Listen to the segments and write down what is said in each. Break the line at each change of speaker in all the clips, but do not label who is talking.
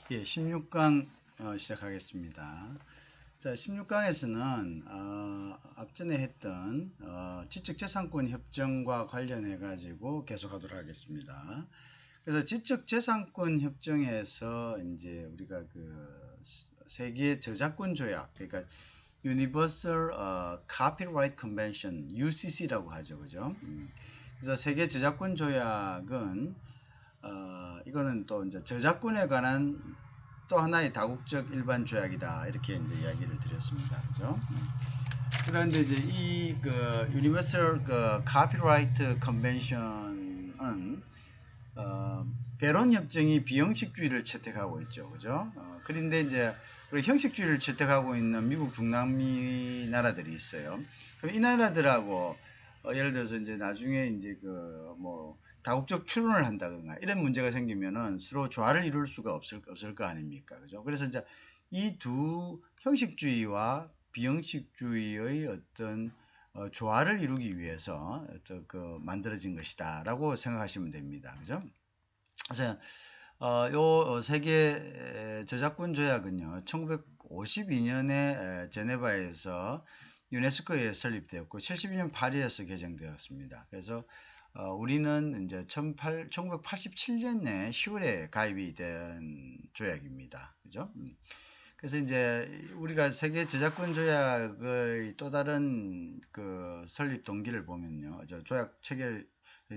예, 16강 시작하겠습니다. 자, 16강에서는 앞전에 했던 지적재산권 협정과 관련해 가지고 계속하도록 하겠습니다. 그래서 지적재산권 협정에서 이제 우리가 그 세계 저작권 조약, 그러니까 Universal Copyright Convention (UCC라고 하죠, 그죠? 그래서 세계 저작권 조약은 이거는 또 이제 저작권에 관한 또 하나의 다국적 일반 조약이다, 이렇게 이제 이야기를 드렸습니다, 그죠? 그런데 이제 이 그 Universal 그 Copyright Convention은 배론 협정이 비형식주의를 채택하고 있죠, 그죠? 그런데 이제 형식주의를 채택하고 있는 미국 중남미 나라들이 있어요. 그럼 이 나라들하고 예를 들어서 이제 나중에 이제 그 뭐 다국적 출원을 한다거나 이런 문제가 생기면은 서로 조화를 이룰 수가 없을 거 아닙니까, 그죠? 그래서 이제 이 두 형식주의와 비형식주의의 어떤 조화를 이루기 위해서 그 만들어진 것이다라고 생각하시면 됩니다, 그죠? 그래서 요 세계 저작권 조약은요, 1952년에 제네바에서 유네스코에 설립되었고 72년 파리에서 개정되었습니다. 그래서 우리는 이제 1987년에 10월에 가입이 된 조약입니다. 그죠? 그래서 이제 우리가 세계 저작권 조약의 또 다른 그 설립 동기를 보면요, 저 조약 체결의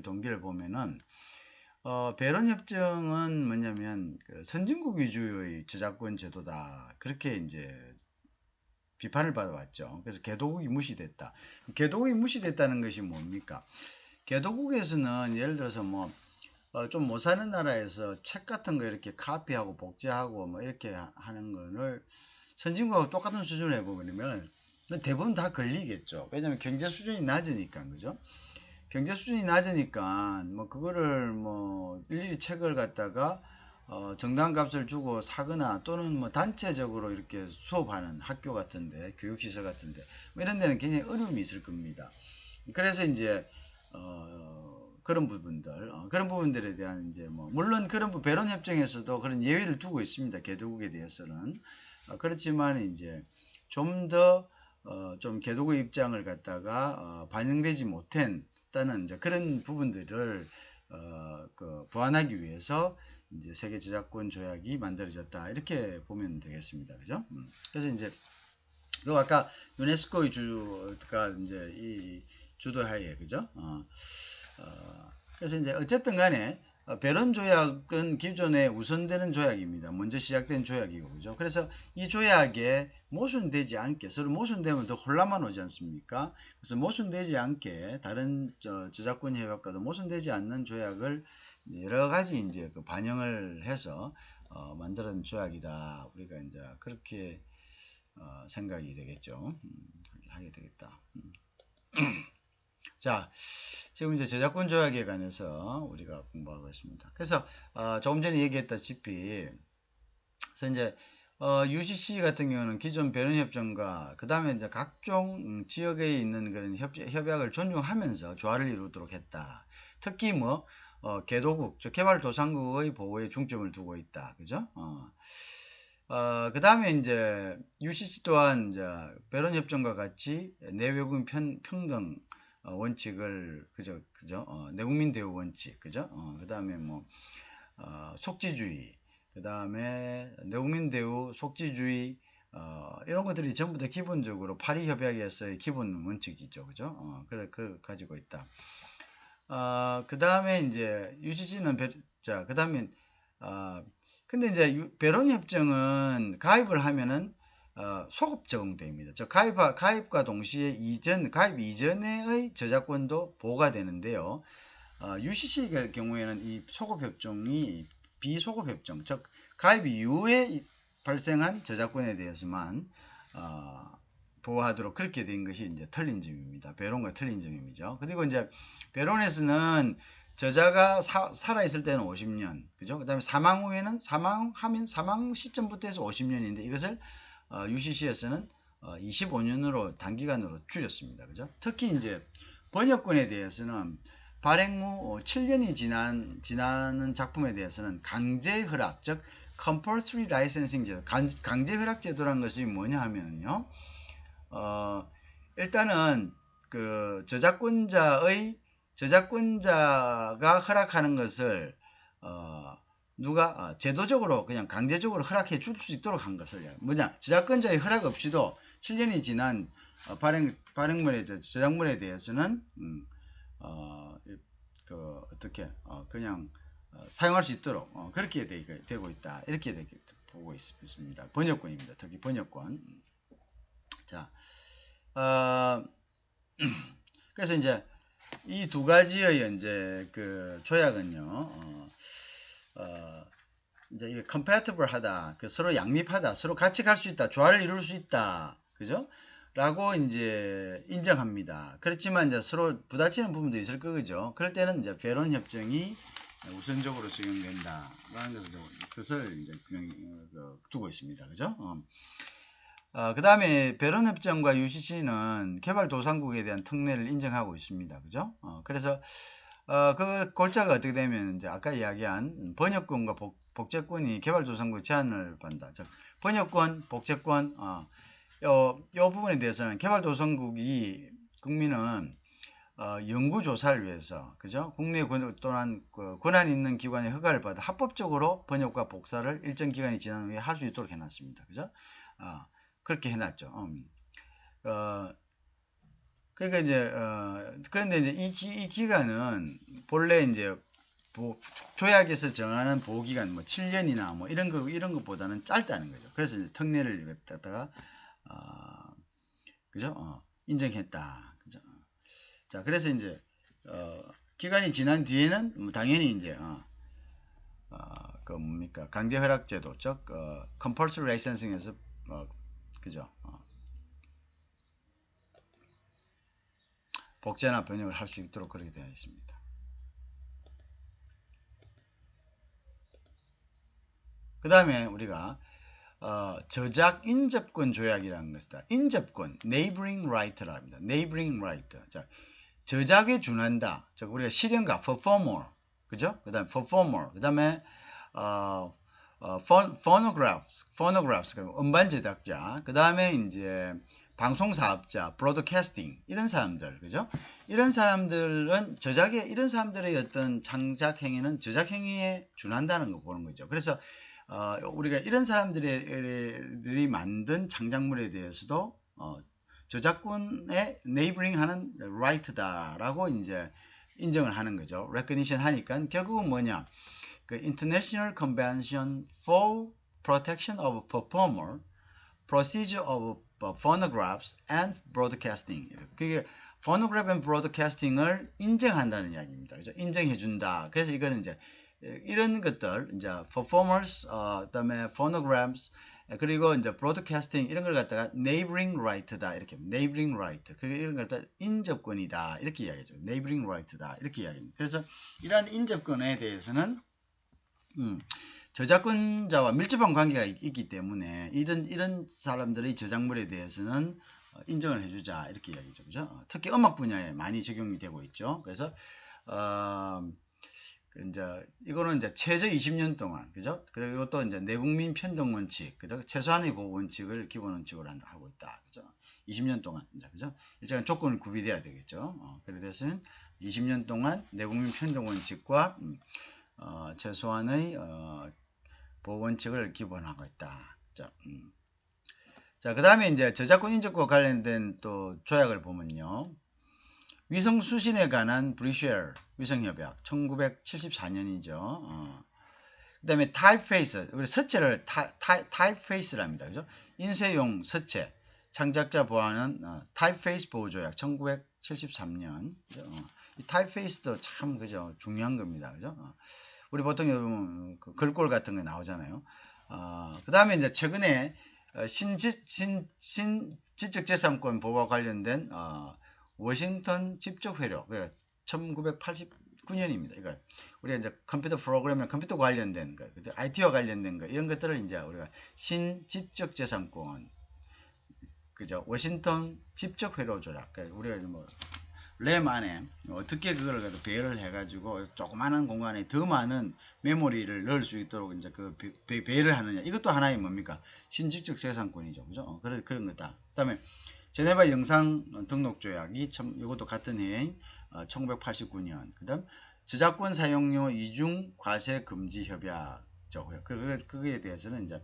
동기를 보면은 배론 협정은 뭐냐면 그 선진국 위주의 저작권 제도다, 그렇게 이제 비판을 받아왔죠. 그래서 개도국이 무시됐다. 개도국이 무시됐다는 것이 뭡니까? 개도국에서는 예를 들어서 뭐 좀 못 사는 나라에서 책 같은 거 이렇게 카피하고 복제하고 뭐 이렇게 하는 거를 선진국하고 똑같은 수준으로 해보면 대부분 다 걸리겠죠. 왜냐면 경제 수준이 낮으니까, 그죠? 경제 수준이 낮으니까 뭐 그거를 뭐 일일이 책을 갖다가 정당한 값을 주고 사거나 또는 뭐 단체적으로 이렇게 수업하는 학교 같은데, 교육시설 같은데 뭐 이런 데는 굉장히 어려움이 있을 겁니다. 그래서 이제 그런 부분들에 대한 이제 뭐 물론 그런 배론 협정에서도 그런 예외를 두고 있습니다, 개도국에 대해서는. 그렇지만 이제 좀 더 좀 개도국 입장을 갖다가 반영되지 못했다는 이제 그런 부분들을 그 보완하기 위해서 이제 세계 저작권 조약이 만들어졌다, 이렇게 보면 되겠습니다, 그죠? 그래서 이제 그 아까 유네스코의 주가 이제 이 주도하에, 그죠? 그래서 이제 어쨌든 간에 배론 조약은 기존에 우선되는 조약입니다. 먼저 시작된 조약이고, 그죠? 그래서 이 조약에 모순되지 않게, 서로 모순되면 더 혼란만 오지 않습니까? 그래서 모순되지 않게 다른 저작권 협약과도 모순되지 않는 조약을 여러 가지 이제 그 반영을 해서 만드는 조약이다. 우리가 이제 그렇게 생각이 되겠죠. 하게 되겠다. 자, 지금 이제 저작권 조약에 관해서 우리가 공부하고 있습니다. 그래서 조금 전에 얘기했다시피, 그래서 이제 UCC 같은 경우는 기존 배론협정과 그 다음에 이제 각종 지역에 있는 그런 협약을 존중하면서 조화를 이루도록 했다. 특히 뭐 개도국, 즉 개발도상국의 보호에 중점을 두고 있다, 그죠? 그 다음에 이제 UCC 또한 이제 배론협정과 같이 내외국인 평등 원칙을, 그죠? 내국민 대우 원칙, 그죠? 그 다음에 뭐 속지주의, 그 다음에 내국민 대우, 속지주의, 이런 것들이 전부 다 기본적으로 파리 협약에서의 기본 원칙이죠, 그죠? 그래 가지고 있다. 그 다음에 이제 UCC는 자, 그 다음에 근데 이제 배론 협정은 가입을 하면은 소급 적용됩니다. 즉 가입과 동시에 가입 이전의 저작권도 보호가 되는데요. UCC의 경우에는 이 소급 협정이 비소급 협정, 즉 가입 이후에 발생한 저작권에 대해서만 보호하도록 그렇게 된 것이 이제 틀린 점입니다. 배론과 틀린 점이죠. 그리고 이제 배론에서는 저자가 살아있을 때는 50년, 그죠? 그 다음에 사망 후에는 사망 시점부터 해서 50년인데 이것을 UCC에서는 25년으로 단기간으로 줄였습니다, 그죠? 특히 이제 번역권에 대해서는 발행 후 7년이 지나는 작품에 대해서는 강제 허락, 즉 compulsory licensing 제도, 강제 허락 제도라는 것이 뭐냐 하면요, 일단은 그 저작권자가 허락하는 것을 누가 제도적으로 그냥 강제적으로 허락해 줄 수 있도록 한 것을, 뭐냐, 저작권자의 허락 없이도 7년이 지난 발행물의 저작물에 대해서는 어떻게 그냥 사용할 수 있도록 그렇게 되고 있다, 이렇게 보고 있습니다. 번역권입니다. 특히 번역권. 자, 그래서 이제 이 두 가지의 이제 그 조약은요, 이제 이게 compatible 하다, 그 서로 양립하다, 서로 같이 갈 수 있다, 조화를 이룰 수 있다, 그죠? 라고 이제 인정합니다. 그렇지만 이제 서로 부딪히는 부분도 있을 거죠. 그럴 때는 이제 베론 협정이 우선적으로 적용된다라는 것을 이제 두고 있습니다. 그죠? 그 다음에 베론 협정과 UCC는 개발도상국에 대한 특례를 인정하고 있습니다. 그죠? 그래서 그 골자가 어떻게 되면 이제 아까 이야기한 번역권과 복제권이 개발도상국의 제한을 받는다. 즉 번역권, 복제권, 요 부분에 대해서는 개발도상국이 국민은 연구조사를 위해서, 그죠? 국내 또한 권한 있는 기관의 허가를 받아 합법적으로 번역과 복사를 일정 기간이 지난 후에 할 수 있도록 해놨습니다. 그죠? 그렇게 해놨죠. 그러니까 이제 그런데 이제 이 기간은 본래 이제 조약에서 정하는 보호기간 뭐 7년이나 뭐 이런 것보다는 짧다는 거죠. 그래서 이제 특례를 갖다가 그죠? 인정했다. 그죠? 자, 그래서 이제 기간이 지난 뒤에는 당연히 이제 그 뭡니까, 강제 허락 제도, 즉 compulsory licensing에서 그죠? 복제나 번역을 할 수 있도록 그렇게 되어 있습니다. 그 다음에 우리가 저작 인접권 조약이라는 것이다. 인접권, neighboring right라 합니다. neighboring right. 자, 저작에 준한다. 자, 우리가 실현가, performer, 그죠? 그 다음에 performer, 그 다음에 phonographs, 음반 제작자, 그 다음에 이제 방송사업자, broadcasting, 이런 사람들, 그죠? 이런 사람들은 이런 사람들의 어떤 창작 행위는 저작 행위에 준한다는 거 보는 거죠. 그래서 우리가 이런 사람들이 만든 창작물에 대해서도 저작권에 neighboring 하는 right다라고 이제 인정을 하는 거죠. recognition 하니까 결국은 뭐냐? 그 International Convention for Protection of Performer, Procedure of Phonographs and Broadcasting. 그게 phonograph and broadcasting을 인정한다는 이야기입니다. 그죠? 인정해준다. 그래서 이거는 이제 이런 것들, 이제 performers, 그다음에 phonographs, 그리고 이제 broadcasting 이런 걸 갖다가 neighboring right다 이렇게, neighboring right, 그 이런 걸 갖다 인접권이다 이렇게 이야기죠. neighboring right다 이렇게 이야기합니다. 그래서 이러한 인접권에 대해서는 저작권자와 밀접한 관계가 있기 때문에 이런 사람들의 저작물에 대해서는 인정을 해주자 이렇게 이야기죠. 그죠? 특히 음악 분야에 많이 적용이 되고 있죠. 그래서 이제 이거는 이제 최저 20년 동안, 그죠? 그리고 또 이제 내국민 편등 원칙, 그죠? 최소한의 보호 원칙을 기본 원칙으로 하고 있다, 그죠? 20년 동안, 이제, 그죠? 일정한 조건을 구비돼야 되겠죠. 그래서는 20년 동안 내국민 편등 원칙과 최소한의 보호 원칙을 기본하고 있다. 자, 그 다음에 이제 저작권 인접과 관련된 또 조약을 보면요. 위성 수신에 관한 브리쉘 위성협약 1974년이죠. 그 다음에 타입페이스, 우리 서체를 타입페이스랍니다. 그죠? 인쇄용 서체 창작자 보호하는 타입페이스 보호조약 1973년. 이 타입페이스도 참 그죠? 중요한 겁니다. 그죠? 우리 보통 여러분 그 글꼴 같은 거 나오잖아요. 그 다음에 이제 최근에 신지적재산권 보호와 관련된 워싱턴 집적회력 1989년입니다. 이거 우리가 이제 컴퓨터 프로그램이나 컴퓨터 관련된 거, IT와 관련된 거 이런 것들을 이제 우리가 신지적재산권, 그죠? 워싱턴 집적회로 조약. 우리가 뭐 램 안에 어떻게 그걸 배열을 해가지고 조그마한 공간에 더 많은 메모리를 넣을 수 있도록 이제 그 배열을 하느냐. 이것도 하나의 뭡니까? 신지적 재산권이죠. 그죠? 그런 거다. 그 다음에 제네바 영상 등록 조약이 이것도 같은 해인 1989년. 그 다음 저작권 사용료 이중 과세 금지 협약죠. 그거에 대해서는 이제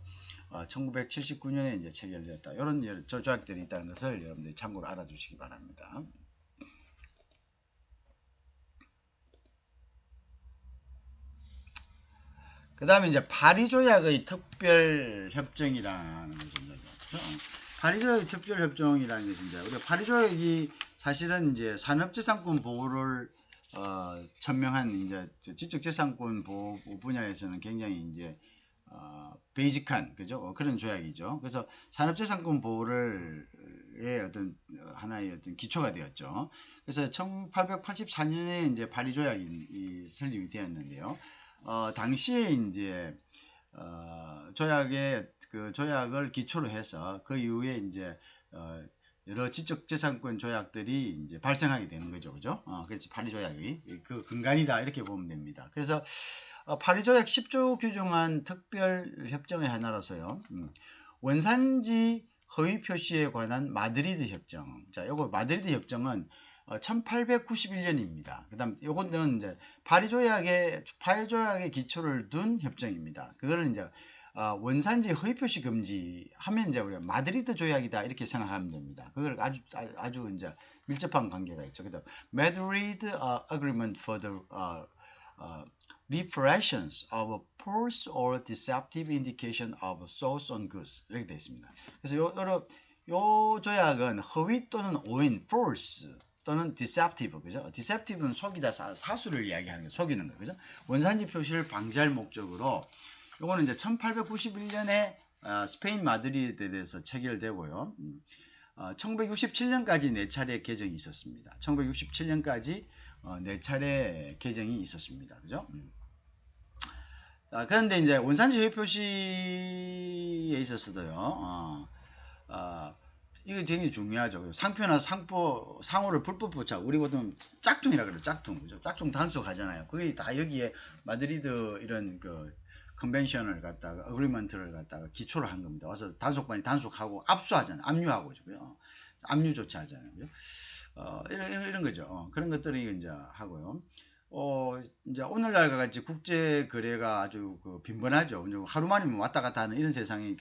1979년에 이제 체결되었다. 이런 조약들이 있다는 것을 여러분들이 참고로 알아두시기 바랍니다. 그 다음에 이제 파리조약의 특별협정이라는 것입니다. 파리조약의 특별협정이라는 것은 이제 우리가 파리조약이 사실은 이제 산업재산권 보호를 천명한 이제 지적재산권 보호 분야에서는 굉장히 이제 베이직한 그죠? 그런 조약이죠. 그래서 산업재산권 보호를 어떤 하나의 어떤 기초가 되었죠. 그래서 1884년에 이제 파리조약이 설립이 되었는데요. 당시에 이제 조약을 기초로 해서 그 이후에 이제 여러 지적재산권 조약들이 이제 발생하게 되는 거죠, 그죠? 그래서 파리조약의 그 근간이다 이렇게 보면 됩니다. 그래서 파리조약 10조 규정한 특별협정의 하나로서요. 원산지 허위 표시에 관한 마드리드 협정. 자, 요거 마드리드 협정은 1891년입니다. 그 다음 요거는 이제 파리조약의 기초를 둔 협정입니다. 그거는 이제 원산지 허위 표시 금지 하면 이제 우리가 마드리드 조약이다 이렇게 생각하면 됩니다. 그걸 아주 이제 밀접한 관계가 있죠. 그다음 Madrid Agreement for the reparations of false or deceptive indication of source on goods 이렇게 되어 있습니다. 그래서 요 조약은 허위 또는 오인 false 또는 deceptive 그죠? deceptive는 속이다 사수를 이야기하는 거 속이는 거 그죠? 원산지 표시를 방지할 목적으로 요거는 이제 1891년에 스페인 마드리드에 대해서 체결되고요. 1967년까지 4차례 개정이 있었습니다. 1967년까지 4차례 개정이 있었습니다. 그죠? 그런데 이제 원산지 허위 표시에 있어서도요. 이거 굉장히 중요하죠. 상표나 상호를 불법 포착. 우리 보통 짝퉁이라 그래요. 짝퉁. 그죠? 짝퉁 단속하잖아요. 그게 다 여기에 마드리드 이런 그 컨벤션을 갖다가 어그리먼트를 갖다가 기초로 한 겁니다. 와서 단속반이 단속하고 압수하잖아요. 압류하고 그죠? 압류 조치하잖아요. 그죠? 이런 거죠. 그런 것들이 이제 하고요. 이제 오늘날 같이 국제 거래가 아주 빈번하죠. 하루 만에 왔다 갔다 하는 이런 세상이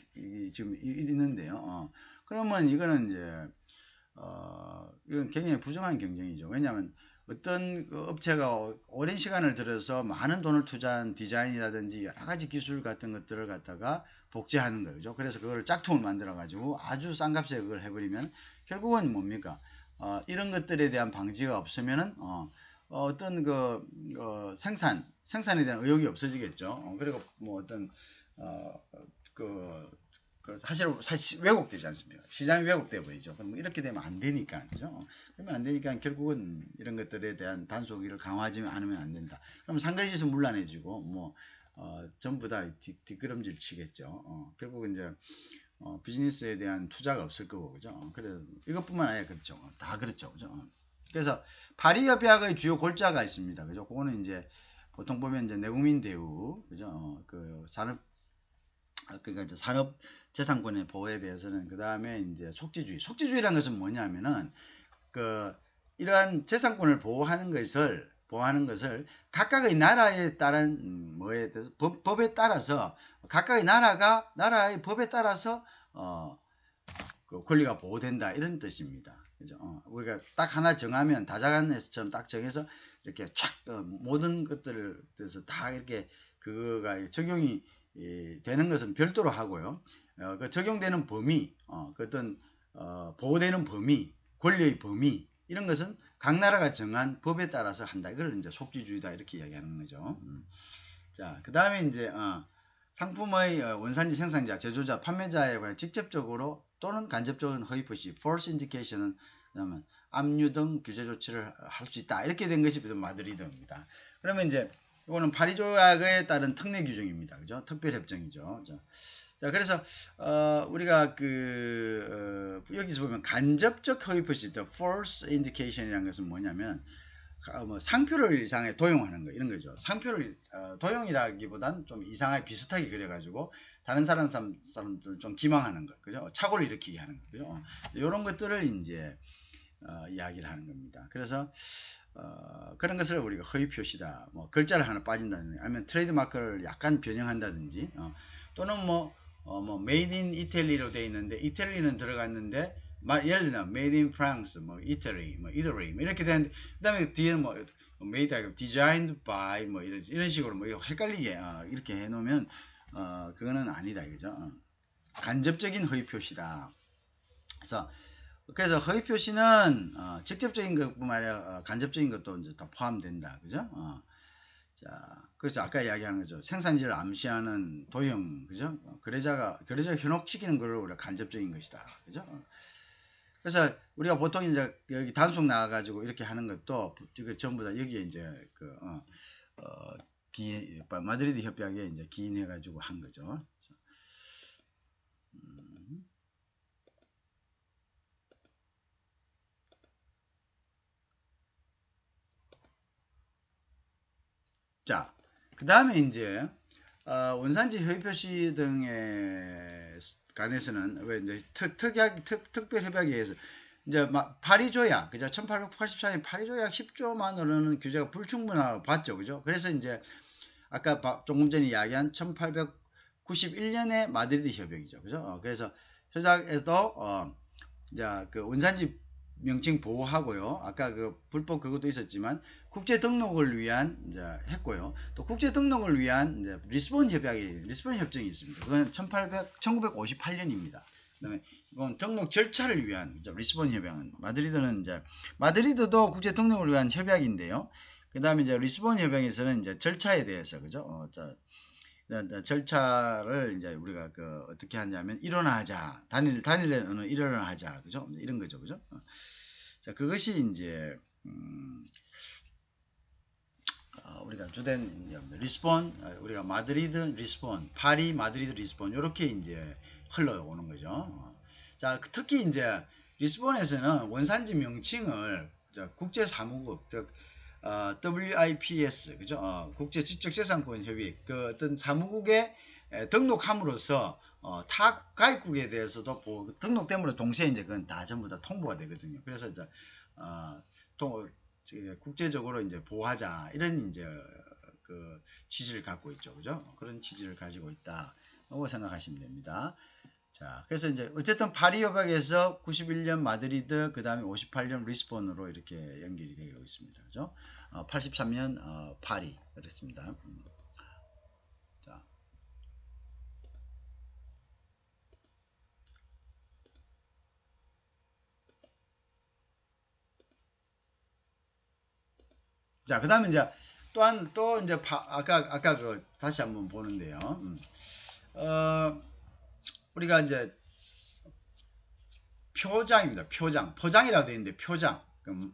지금 있는데요. 그러면 이거는 이제 이건 굉장히 부정한 경쟁이죠. 왜냐하면 어떤 업체가 오랜 시간을 들여서 많은 돈을 투자한 디자인이라든지 여러 가지 기술 같은 것들을 갖다가 복제하는 거죠. 그래서 그걸 짝퉁을 만들어 가지고 아주 싼 값에 그걸 해버리면 결국은 뭡니까? 이런 것들에 대한 방지가 없으면은 어떤 생산에 대한 의욕이 없어지겠죠. 그리고 뭐 어떤 사실 왜곡되지 않습니까? 시장이 왜곡돼 버리죠. 그럼 이렇게 되면 안 되니까, 그죠? 그러면 안 되니까 결국은 이런 것들에 대한 단속을 강화하지 않으면 안 된다. 그럼 상거래지수 물란해지고 전부 다 뒷걸음질 치겠죠. 결국은 이제 비즈니스에 대한 투자가 없을 거고, 그죠? 그래서 이것뿐만 아니라 그렇죠. 다 그렇죠, 그죠? 그래서 파리협약의 주요 골자가 있습니다, 그죠? 그거는 이제 보통 보면 이제 내국민 대우, 그죠? 그러니까 이제 산업 재산권의 보호에 대해서는 그 다음에 이제 속지주의라는 것은 뭐냐면은 이러한 재산권을 보호하는 것을 각각의 나라에 따른 뭐에 대해서 법에 따라서 각각의 나라의 법에 따라서 그 권리가 보호된다 이런 뜻입니다. 그죠? 우리가 딱 하나 정하면 다자간에서처럼 딱 정해서 이렇게 모든 것들을 대해서 다 이렇게 그거가 적용이 되는 것은 별도로 하고요. 그 적용되는 범위, 어떤 보호되는 범위, 권리의 범위 이런 것은 각 나라가 정한 법에 따라서 한다. 이걸 이제 속지주의다 이렇게 이야기하는 거죠. 자, 그 다음에 이제 상품의 원산지 생산자, 제조자, 판매자에 관한 직접적으로 또는 간접적인 허위 표시, false indication은 그다음에 압류 등 규제 조치를 할 수 있다. 이렇게 된 것이 마드리드입니다. 그러면 이제 이거는 파리 조약에 따른 특례 규정입니다. 그죠? 특별 협정이죠. 자, 그래서 우리가 여기서 보면 간접적 허위 표시, the false indication이라는 것은 뭐냐면 뭐 상표를 이상하게 도용하는 거 이런 거죠. 상표를 도용이라기보단 좀 이상하게 비슷하게 그려가지고 다른 사람들 좀 기망하는 거, 그죠? 착오를 일으키게 하는 거, 그죠? 이런 것들을 이제 이야기를 하는 겁니다. 그래서 그런 것을 우리가 허위 표시다. 뭐 글자를 하나 빠진다든지, 아니면 트레이드 마크를 약간 변형한다든지, 또는 뭐 made in Italy로 되어 있는데 이탈리는 들어갔는데 예를 들면 made in France, 뭐 Italy, 뭐 이렇게 되는데 그다음에 뒤에는 뭐 made designed by 뭐 이런 식으로 뭐 헷갈리게 이렇게 해놓으면 그거는 아니다 이거죠. 간접적인 허위 표시다. 그래서 허위 표시는 직접적인 것뿐만 아니라 간접적인 것도 이제 다 포함된다, 그죠? 자, 그래서 아까 이야기한 거죠. 생산지를 암시하는 도형, 그죠? 거래자 현혹시키는 걸 우리가 간접적인 것이다, 그죠? 그래서 우리가 보통 이제 여기 단속 나와가지고 이렇게 하는 것도 전부 다 여기에 이제 마드리드 협약에 이제 기인해가지고 한 거죠. 그래서, 자, 그 다음에 이제 원산지 허위 표시 등에 관해서는 왜 이제 특별 협약에 의해서 이제 파리 조약, 그죠? 1884년 파리 조약 10조만으로는 규제가 불충분하다고 봤죠, 그죠? 그래서 이제 아까 조금 전에 이야기한 1891년의 마드리드 협약이죠, 그죠? 그래서 협약에서 이제 원산지 명칭 보호하고요. 아까 불법 그것도 있었지만 국제 등록을 위한 이제 했고요. 또 국제 등록을 위한 이제 리스본 협정이 있습니다. 그건 1958년입니다. 그다음에 이건 등록 절차를 위한 리스본 협약은 마드리드도 국제 등록을 위한 협약인데요. 그다음에 이제 리스본 협약에서는 이제 절차에 대해서 그죠? 절차를 이제 우리가 어떻게 하냐면 일원화하자, 단일의 언어 일원화하자, 그죠? 이런 거죠, 그죠? 자, 그것이 이제 우리가 주된 리스본, 우리가 마드리드, 리스본, 파리, 마드리드, 리스본 이렇게 이제 흘러오는 거죠. 자, 특히 이제 리스본에서는 원산지 명칭을 국제사무국, 즉 WIPS, 그죠? 국제 지적재산권 협의, 어떤 사무국에 등록함으로써 타 가입국에 대해서도 등록됨으로 동시에 이제 그건 다 전부 다 통보가 되거든요. 그래서 이제 국제적으로 이제 보호하자 이런 이제 취지를 갖고 있죠, 그죠? 그런 취지를 가지고 있다고 생각하시면 됩니다. 자, 그래서 이제 어쨌든 파리 협약에서 91년 마드리드, 그 다음에 58년 리스본으로 이렇게 연결이 되고 있습니다, 그죠? 83년 파리 그랬습니다. 자, 그 다음에 이제 또 이제 아까 다시 한번 보는데요. 우리가 이제 표장입니다. 포장이라고 되어 있는데 표장,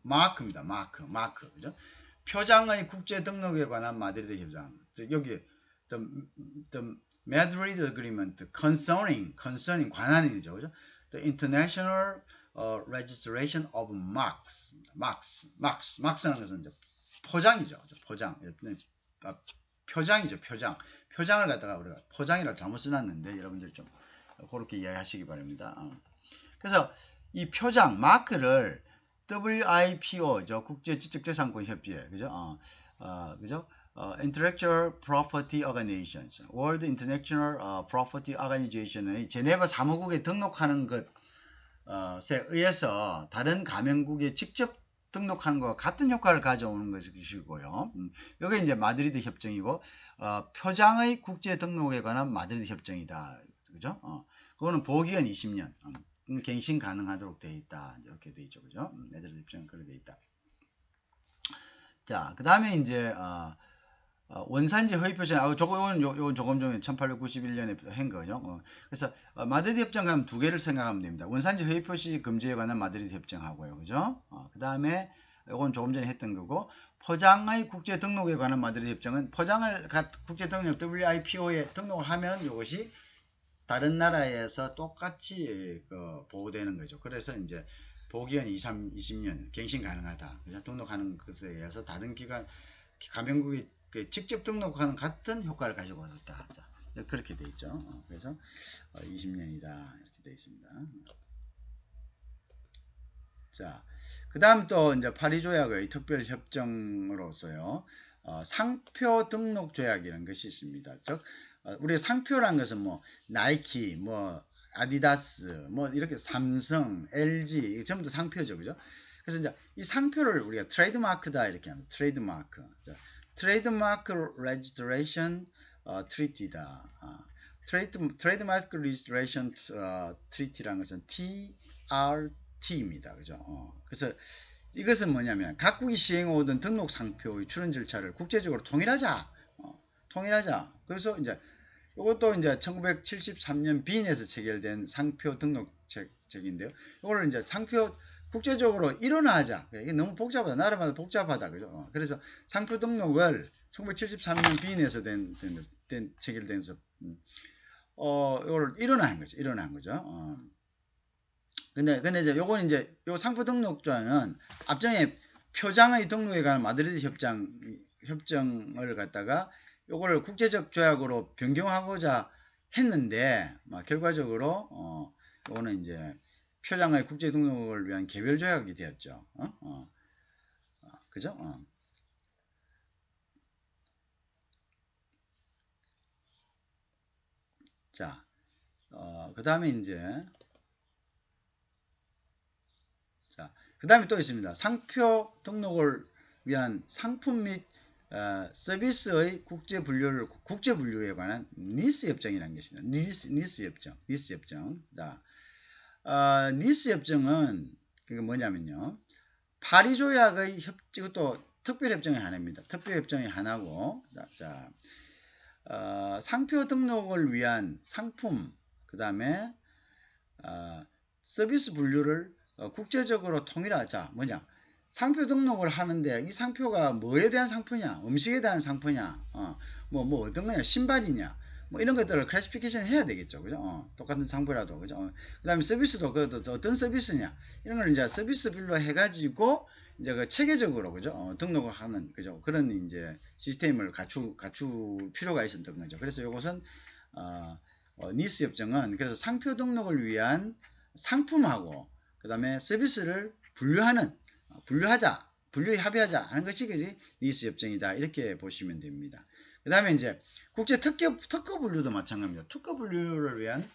마크입니다. 마크, 그죠? 표장의 국제 등록에 관한 마드리드 협정. 여기 the Madrid Agreement concerning 관한이죠, 그죠? The International Registration of Marks라는 것은 이제 포장이죠, 표장이죠, 표장을 갖다가 우리가 포장이라고 잘못 써놨는데 여러분들이 좀 그렇게 이해하시기 바랍니다. 그래서 이 표장 마크를 WIPO 국제 지적재산권 협의회, 그죠? 그죠? Intellectual Property Organization, World Intellectual Property Organization의 제네바 사무국에 등록하는 것에 의해서 다른 가맹국에 직접 등록하는 것과 같은 효과를 가져오는 것이고요. 이게 이제 마드리드 협정이고 표장의 국제 등록에 관한 마드리드 협정이다, 그죠? 그거는 보호기간 20년. 갱신 가능하도록 되어 있다. 이렇게 되어 있죠, 그죠? 마드리드 협정은 그렇게 되어 있다. 자, 그 다음에 이제 원산지 허위 표시, 요건 조금 전에 1891년에 한 거죠. 그래서 마드리드 협정 가면 두 개를 생각하면 됩니다. 원산지 허위 표시 금지에 관한 마드리드 협정하고요, 그죠? 그 다음에 요건 조금 전에 했던 거고, 포장의 국제 등록에 관한 마드리드 협정은 포장을 국제 등록 WIPO에 등록을 하면 이것이 다른 나라에서 똑같이 보호되는 거죠. 그래서 이제 보기한 20년 갱신 가능하다. 등록하는 것에 의해서 다른 기관 가맹국이 직접 등록하는 같은 효과를 가지고 왔다. 자, 그렇게 돼 있죠. 그래서 20년이다 이렇게 돼 있습니다. 자, 그 다음 또 이제 파리 조약의 특별 협정으로서요. 상표 등록 조약이라는 것이 있습니다. 즉, 우리 상표란 것은 뭐 나이키, 뭐 아디다스, 뭐 이렇게 삼성, LG 전부 다 상표죠, 그죠? 그래서 이제 이 상표를 우리가 트레이드마크다 이렇게 합니다. 트레이드마크. 자, 트레이드마크 레지스트레이션 트리티다. 트레이드마크 레지스트레이션 트리티라는 것은 TRT입니다. 그죠? 그래서 이것은 뭐냐면 각국이 시행해오던 등록 상표의 출원 절차를 국제적으로 통일하자. 통일하자. 그래서 이제 이것도 이제 1973년 비엔에서 체결된 상표 등록책인데요. 이거를 이제 상표 국제적으로 일원화하자. 이게 너무 복잡하다. 나라마다 복잡하다. 그죠? 그래서 상표 등록을 1973년 비엔에서 체결된서 이걸 일원화한 거죠. 일원화한 거죠. 근데 이제 요건 이제 요 상표 등록조항은 앞전에 표장의 등록에 관한 마드리드 협정을 갖다가 요걸 국제적 조약으로 변경하고자 했는데 결과적으로 요거는 이제 표장의 국제 등록을 위한 개별 조약이 되었죠. 그죠? 자, 그 다음에 이제 그 다음에 또 있습니다. 상표 등록을 위한 상품 및 서비스의 국제 분류에 관한 니스 협정이라는 것입니다. 니스 협정. 자, 니스 협정은 그게 뭐냐면요. 파리 조약의 이것도 특별 협정의 하나입니다. 특별 협정의 하나고, 상표 등록을 위한 상품, 그 다음에 서비스 분류를 국제적으로 통일하자. 뭐냐? 상표 등록을 하는데 이 상표가 뭐에 대한 상표냐? 음식에 대한 상표냐? 뭐 어떤 거냐? 신발이냐? 뭐 이런 것들을 클래시피케이션 해야 되겠죠. 그죠? 똑같은 상표라도. 그죠? 그 다음에 서비스도 그것도 어떤 서비스냐? 이런 걸 이제 서비스별로 해가지고 이제 그 체계적으로 그죠? 등록을 하는 그죠? 그런 이제 시스템을 갖출 필요가 있었던 거죠. 그래서 이것은 니스 협정은 그래서 상표 등록을 위한 상품하고 그 다음에 서비스를 분류하자, 분류에 합의하자 하는 것이 니스 협정이다. 이렇게 보시면 됩니다. 그 다음에 이제 국제 특허 분류도 마찬가지입니다. 특허 분류를 위한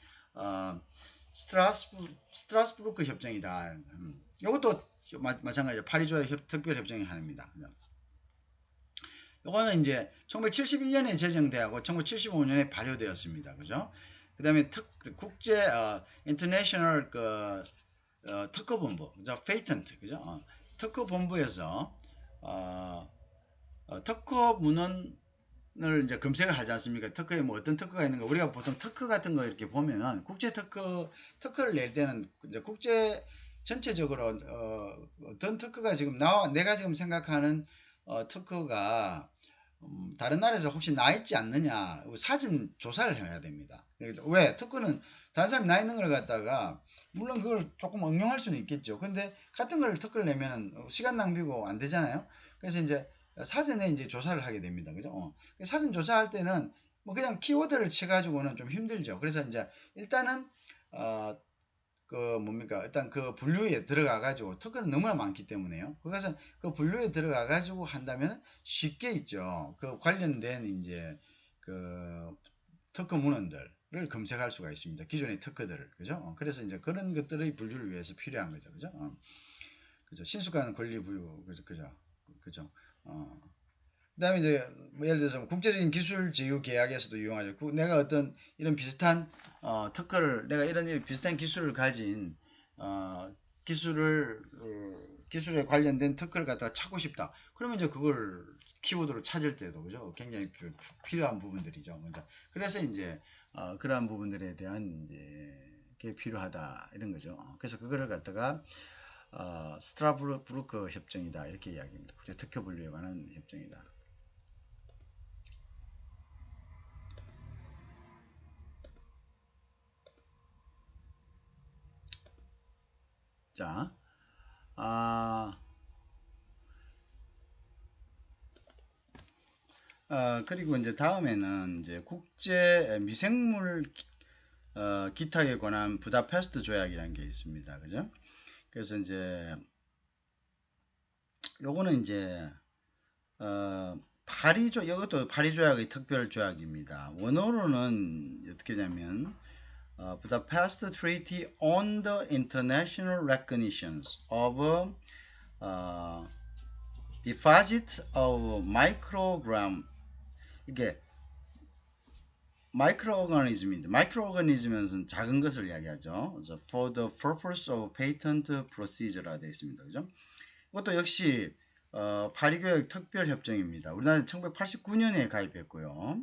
스트라스부르크 협정이다. 이것도 마찬가지로 파리 조약 특별 협정의 하나입니다. 이거는 이제 1971년에 제정되고 1975년에 발효되었습니다. 그죠? 그 다음에 국제 인터내셔널 특허본부, 페이턴트, 그죠? 특허본부에서 특허 문헌을 이제 검색을 하지 않습니까? 특허에 뭐 어떤 특허가 있는가? 우리가 보통 특허 같은 거 이렇게 보면은 국제 특허를 낼 때는 이제 국제 전체적으로 어떤 특허가 지금 내가 지금 생각하는 특허가 다른 나라에서 혹시 나 있지 않느냐 사전 조사를 해야 됩니다. 왜? 특허는 다른 사람이 나 있는 걸 갖다가 물론 그걸 조금 응용할 수는 있겠죠. 근데 같은 걸 특허를 내면 시간 낭비고 안 되잖아요. 그래서 이제 사전에 이제 조사를 하게 됩니다. 그죠? 사전 조사할 때는 뭐 그냥 키워드를 쳐가지고는 좀 힘들죠. 그래서 이제 일단은 일단 그 분류에 들어가 가지고 특허는 너무나 많기 때문에요. 그것은 그 분류에 들어가 가지고 한다면 쉽게 있죠. 그 관련된 이제 그 특허 문헌들을 검색할 수가 있습니다. 기존의 특허들을. 그죠? 그래서 이제 그런 것들의 분류를 위해서 필요한 거죠. 그죠? 그죠? 신속한 권리 부여. 그죠? 그 다음에 이제 뭐 예를 들어서 국제적인 기술 제휴 계약에서도 이용하죠. 내가 어떤 이런 비슷한 특허를 내가 이런 비슷한 기술을 가진 기술에 관련된 특허를 갖다가 찾고 싶다. 그러면 이제 그걸 키워드로 찾을 때도 그죠? 굉장히 필요한 부분들이죠. 그래서 이제 그러한 부분들에 대한 이제 게 필요하다 이런 거죠. 그래서 그거를 갖다가 스트라스부르크 협정이다 이렇게 이야기합니다. 국제 특허 분류에 관한 협정이다. 자, 그리고 이제 다음에는 이제 국제 미생물 기탁에 관한 부다페스트 조약이라는 게 있습니다. 그죠? 그래서 이제 요거는 이제 이것도 파리 조약의 특별 조약입니다. 원어로는 어떻게 되냐면 Budapest Treaty on the International Recognitions of Deposit of Microgram. 이게 마이크로오가니즘인데, 마이크로오가니즘은 작은 것을 이야기하죠. 그래서 for the purpose of patent procedure라 되어 있습니다. 그죠? 이것도 역시 파리교역 특별협정입니다. 우리나라는 1989년에 가입했고요.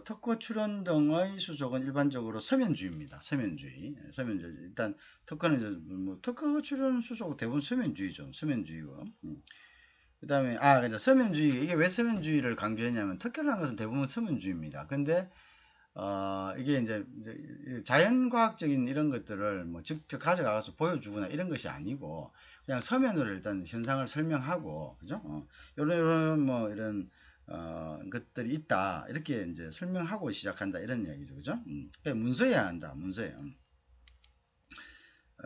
특허 출원 등의 수속은 일반적으로 서면주의입니다. 서면주의. 일단 특허는 뭐 특허 출원 수속은 대부분 서면주의죠. 서면주의고. 그 다음에 서면주의. 이게 왜 서면주의를 강조했냐면 특허를 한 것은 대부분 서면주의입니다. 근데 이게 이제 자연과학적인 이런 것들을 뭐 직접 가져가서 보여주거나 이런 것이 아니고 그냥 서면으로 일단 현상을 설명하고, 그죠? 이런 것들이 있다, 이렇게 이제 설명하고 시작한다, 이런 이야기죠. 그죠? 문서해야 한다, 문서에.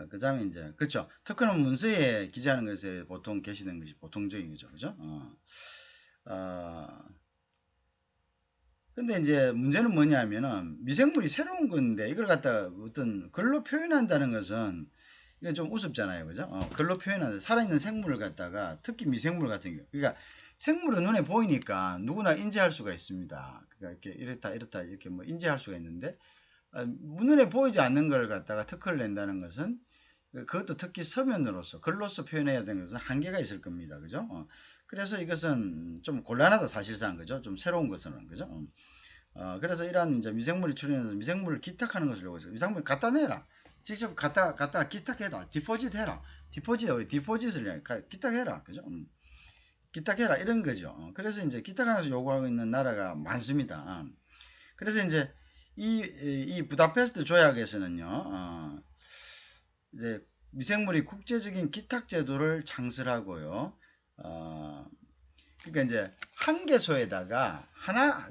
그 다음에 이제, 그렇죠. 특허는 문서에 기재하는 것에 보통 게시되는 것이 보통적인 거죠. 그죠? 근데 이제 문제는 뭐냐면은 미생물이 새로운 건데 이걸 갖다가 어떤 글로 표현한다는 것은 이건 좀 우습잖아요. 그죠? 글로 표현하는 살아있는 생물을 갖다가 특히 미생물 같은 경우, 그러니까 생물은 눈에 보이니까 누구나 인지할 수가 있습니다. 그러니까 이렇게 이렇다 이렇게 뭐 인지할 수가 있는데 눈에 보이지 않는 걸 갖다가 특허를 낸다는 것은 그것도 특히 서면으로서 글로서 표현해야 되는 것은 한계가 있을 겁니다. 그죠? 그래서 이것은 좀 곤란하다, 사실상. 그죠? 좀 새로운 것은. 그죠? 그래서 이러한 이제 미생물이 출현해서 미생물을 기탁하는 것을 요구해서 미생물 갖다 내라. 직접 갖다 기탁해라. 디포짓 해라. 우리 디포짓을 기탁해라. 그죠? 기탁해라. 이런 거죠. 그래서 이제 기탁하는 것을 요구하고 있는 나라가 많습니다. 그래서 이제 이 부다페스트 조약에서는요, 이제 미생물이 국제적인 기탁 제도를 창설하고요. 그러니까 이제 한 개소에다가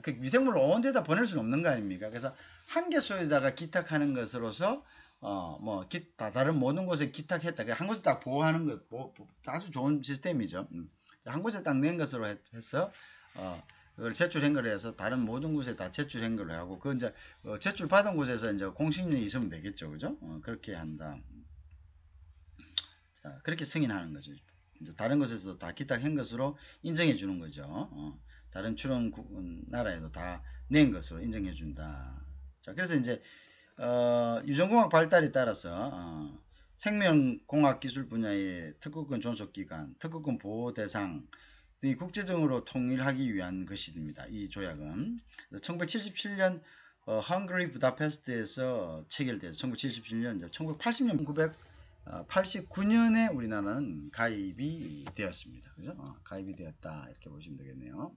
그 미생물을 온 데다 보낼 수는 없는 거 아닙니까? 그래서 한 개소에다가 기탁하는 것으로서 다른 모든 곳에 기탁했다. 한 곳에 딱 보호하는 것, 아주 좋은 시스템이죠. 한 곳에 딱 낸 것으로 해서 그걸 제출 행거를 해서 다른 모든 곳에 다 제출 행거를 하고, 그 이제 제출 받은 곳에서 이제 공신력이 있으면 되겠죠, 그죠? 그렇게 한다. 자, 그렇게 승인하는 거죠. 이제 다른 곳에서 다 기탁한 것으로 인정해 주는 거죠. 다른 출원 나라에도 다 낸 것으로 인정해 준다. 자, 그래서 이제 유전공학 발달에 따라서 생명공학 기술 분야의 특허권 존속기관, 특허권 보호 대상 등이 국제적으로 통일하기 위한 것입니다. 이 조약은 1977년 헝가리 부다페스트에서 체결돼서 1977년, 1980년, 1989년에 우리나라는 가입이 되었습니다. 그죠? 가입이 되었다, 이렇게 보시면 되겠네요.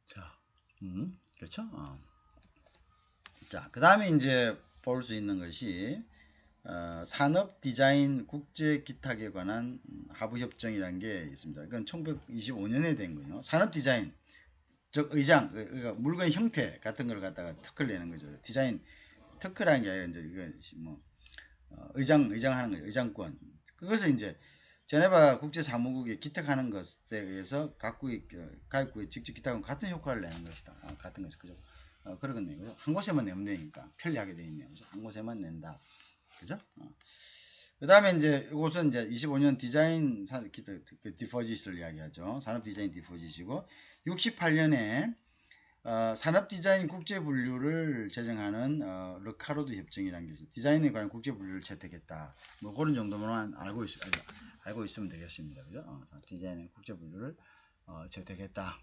자, 그렇죠? 자, 그 다음에 이제 볼 수 있는 것이 산업 디자인 국제 기탁에 관한 하부 협정이라는 게 있습니다. 이건 1925년에 된 거예요. 산업 디자인, 즉 그러니까 물건 형태 같은 걸 갖다가 특허를 내는 거죠. 디자인 특허라는 게 아니라 이제 이거 뭐 의장하는 거죠. 의장권. 그것을 이제 제네바 국제사무국에 기탁하는 것에 의해서 가입국에 직접 기탁하면 같은 효과를 내는 것이다. 같은 것이 그죠? 그러겠네요. 한 곳에만 내면 되니까 편리하게 되어 있네요. 그죠? 한 곳에만 낸다. 그죠? 그 다음에 이제 이것은 이제 25년 디자인 디포짓을 이야기하죠. 산업 디자인 디포짓이고, 68년에 산업 디자인 국제 분류를 제정하는 르카르도 협정이라는 게 있어요. 디자인에 관한 국제 분류를 채택했다. 뭐 그런 정도만 알고 있으면 되겠습니다. 그죠? 디자인의 국제 분류를 채택했다.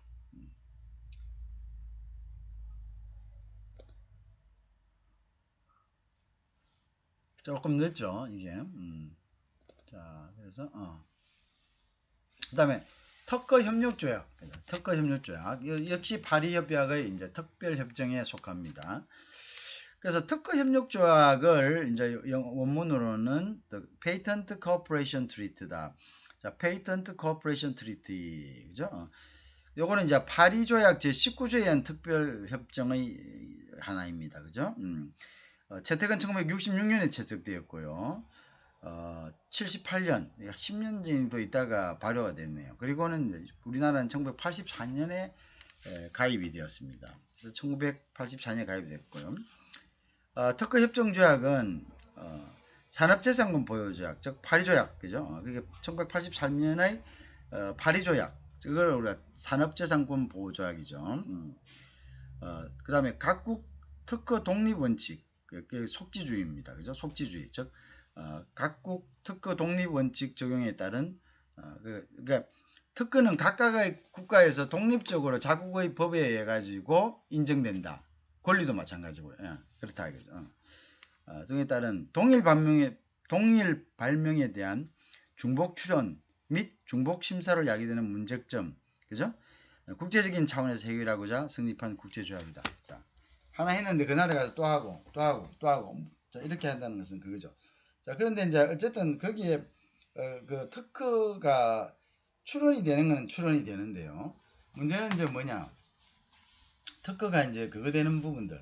조금 늦죠, 이게. 자, 그래서 그 다음에 특허협력조약. 역시 파리협약의 이제 특별협정에 속합니다. 그래서 특허 협력 조약을 이제 원문으로는 The Patent Cooperation Treaty다. 자, Patent Cooperation Treaty, 그죠? 요거는 이제 파리 조약 제19조에 의한 특별 협정의 하나입니다. 그죠? 채택은 1966년에 채택되었고요. 78년, 10년 정도 있다가 발효가 됐네요. 그리고는 우리나라는 1984년에 가입이 되었습니다. 그래서 1984년에 가입이 됐고요. 특허협정조약은 산업재산권 보호조약, 즉 파리조약, 그죠? 그게 1983년의 파리조약, 그걸 우리가 산업재산권 보호조약이죠. 그 다음에 각국 특허 독립원칙, 그게 속지주의입니다. 그죠? 속지주의, 즉 각국 특허 독립원칙 적용에 따른 그러니까 특허는 각각의 국가에서 독립적으로 자국의 법에 의해 가지고 인정된다. 권리도 마찬가지고요. 예, 그렇다 이거죠. 등에 따른 동일 발명에 대한 중복 출현 및 중복 심사로 야기되는 문제점, 그죠? 국제적인 차원에서 해결하고자 성립한 국제조약이다. 자, 하나 했는데 그 나라 가서 또 하고 자, 이렇게 한다는 것은 그거죠. 자, 그런데 이제 어쨌든 거기에 그 특허가 출원이 되는 건 출원이 되는데요. 문제는 이제 뭐냐? 특허가 이제 그거 되는 부분들,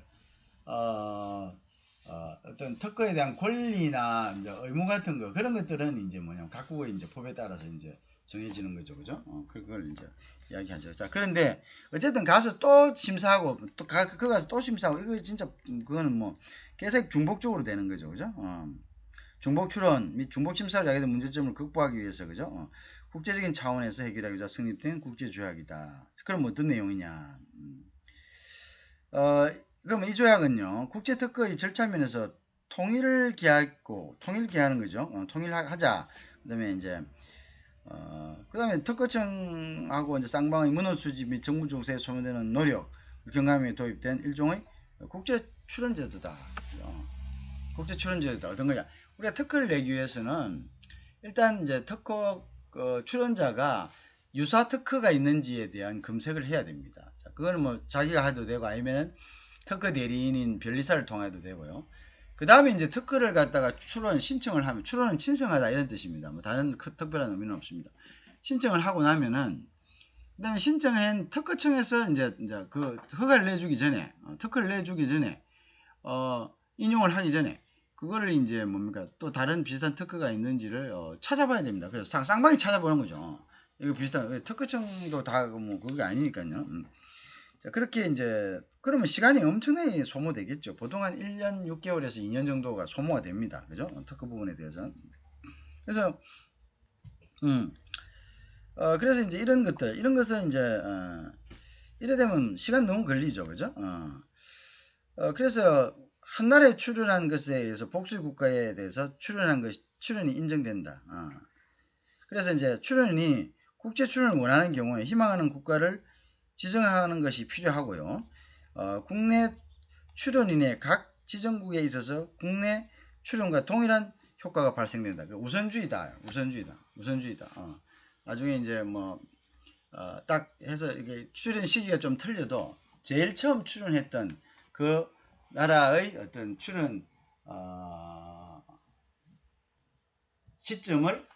어떤 특허에 대한 권리나 이제 의무 같은 거, 그런 것들은 이제 뭐냐, 각국의 이제 법에 따라서 이제 정해지는 거죠. 그죠? 그걸 이제 이야기하죠. 자, 그런데 어쨌든 가서 또 심사하고, 또 그거 가서 또 심사하고, 이거 진짜, 그거는 뭐, 계속 중복적으로 되는 거죠. 그죠? 중복 출원 및 중복 심사를 야기된 문제점을 극복하기 위해서, 그죠? 국제적인 차원에서 해결하기 위해서 성립된 국제조약이다. 그럼 어떤 내용이냐? 그럼 이 조약은요, 국제특허의 절차 면에서 통일을 기하는 거죠. 통일하자. 그 다음에 이제, 그 다음에 특허청하고 이제 쌍방의 문호 수집 및 정부 정세에 소모되는 노력, 경감에 도입된 일종의 국제 출원제도다. 국제 출원제도다. 어떤 거냐? 우리가 특허를 내기 위해서는 일단 이제 특허 출원자가 유사 특허가 있는지에 대한 검색을 해야 됩니다. 자, 그거는 뭐 자기가 해도 되고 아니면 특허 대리인인 변리사를 통해도 되고요. 그 다음에 이제 특허를 갖다가 신청을 하면, 출원은 신청하다 이런 뜻입니다. 뭐 다른 특별한 의미는 없습니다. 신청을 하고 나면은, 그 다음에 신청한 특허청에서 이제 그 허가를 내주기 전에, 특허를 내주기 전에, 인용을 하기 전에, 그거를 이제 뭡니까, 또 다른 비슷한 특허가 있는지를 찾아봐야 됩니다. 그래서 쌍방이 찾아보는 거죠. 이거 비슷한, 특허청도 다 뭐 그게 아니니까요. 자, 그렇게 이제, 그러면 시간이 엄청나게 소모되겠죠. 보통 한 1년 6개월에서 2년 정도가 소모가 됩니다. 그죠? 특허 부분에 대해서는. 그래서, 그래서 이제 이런 것은 이제, 이래 되면 시간 너무 걸리죠. 그죠? 그래서 한 나라에 출연한 것에 의해서 복수 국가에 대해서 출연이 인정된다. 그래서 이제 국제 출연을 원하는 경우에 희망하는 국가를 지정하는 것이 필요하고요. 국내 출연인의 각 지정국에 있어서 국내 출연과 동일한 효과가 발생된다. 우선주의다. 나중에 이제 뭐 딱 해서 이게 출연 시기가 좀 틀려도 제일 처음 출연했던 그 나라의 어떤 출연 시점을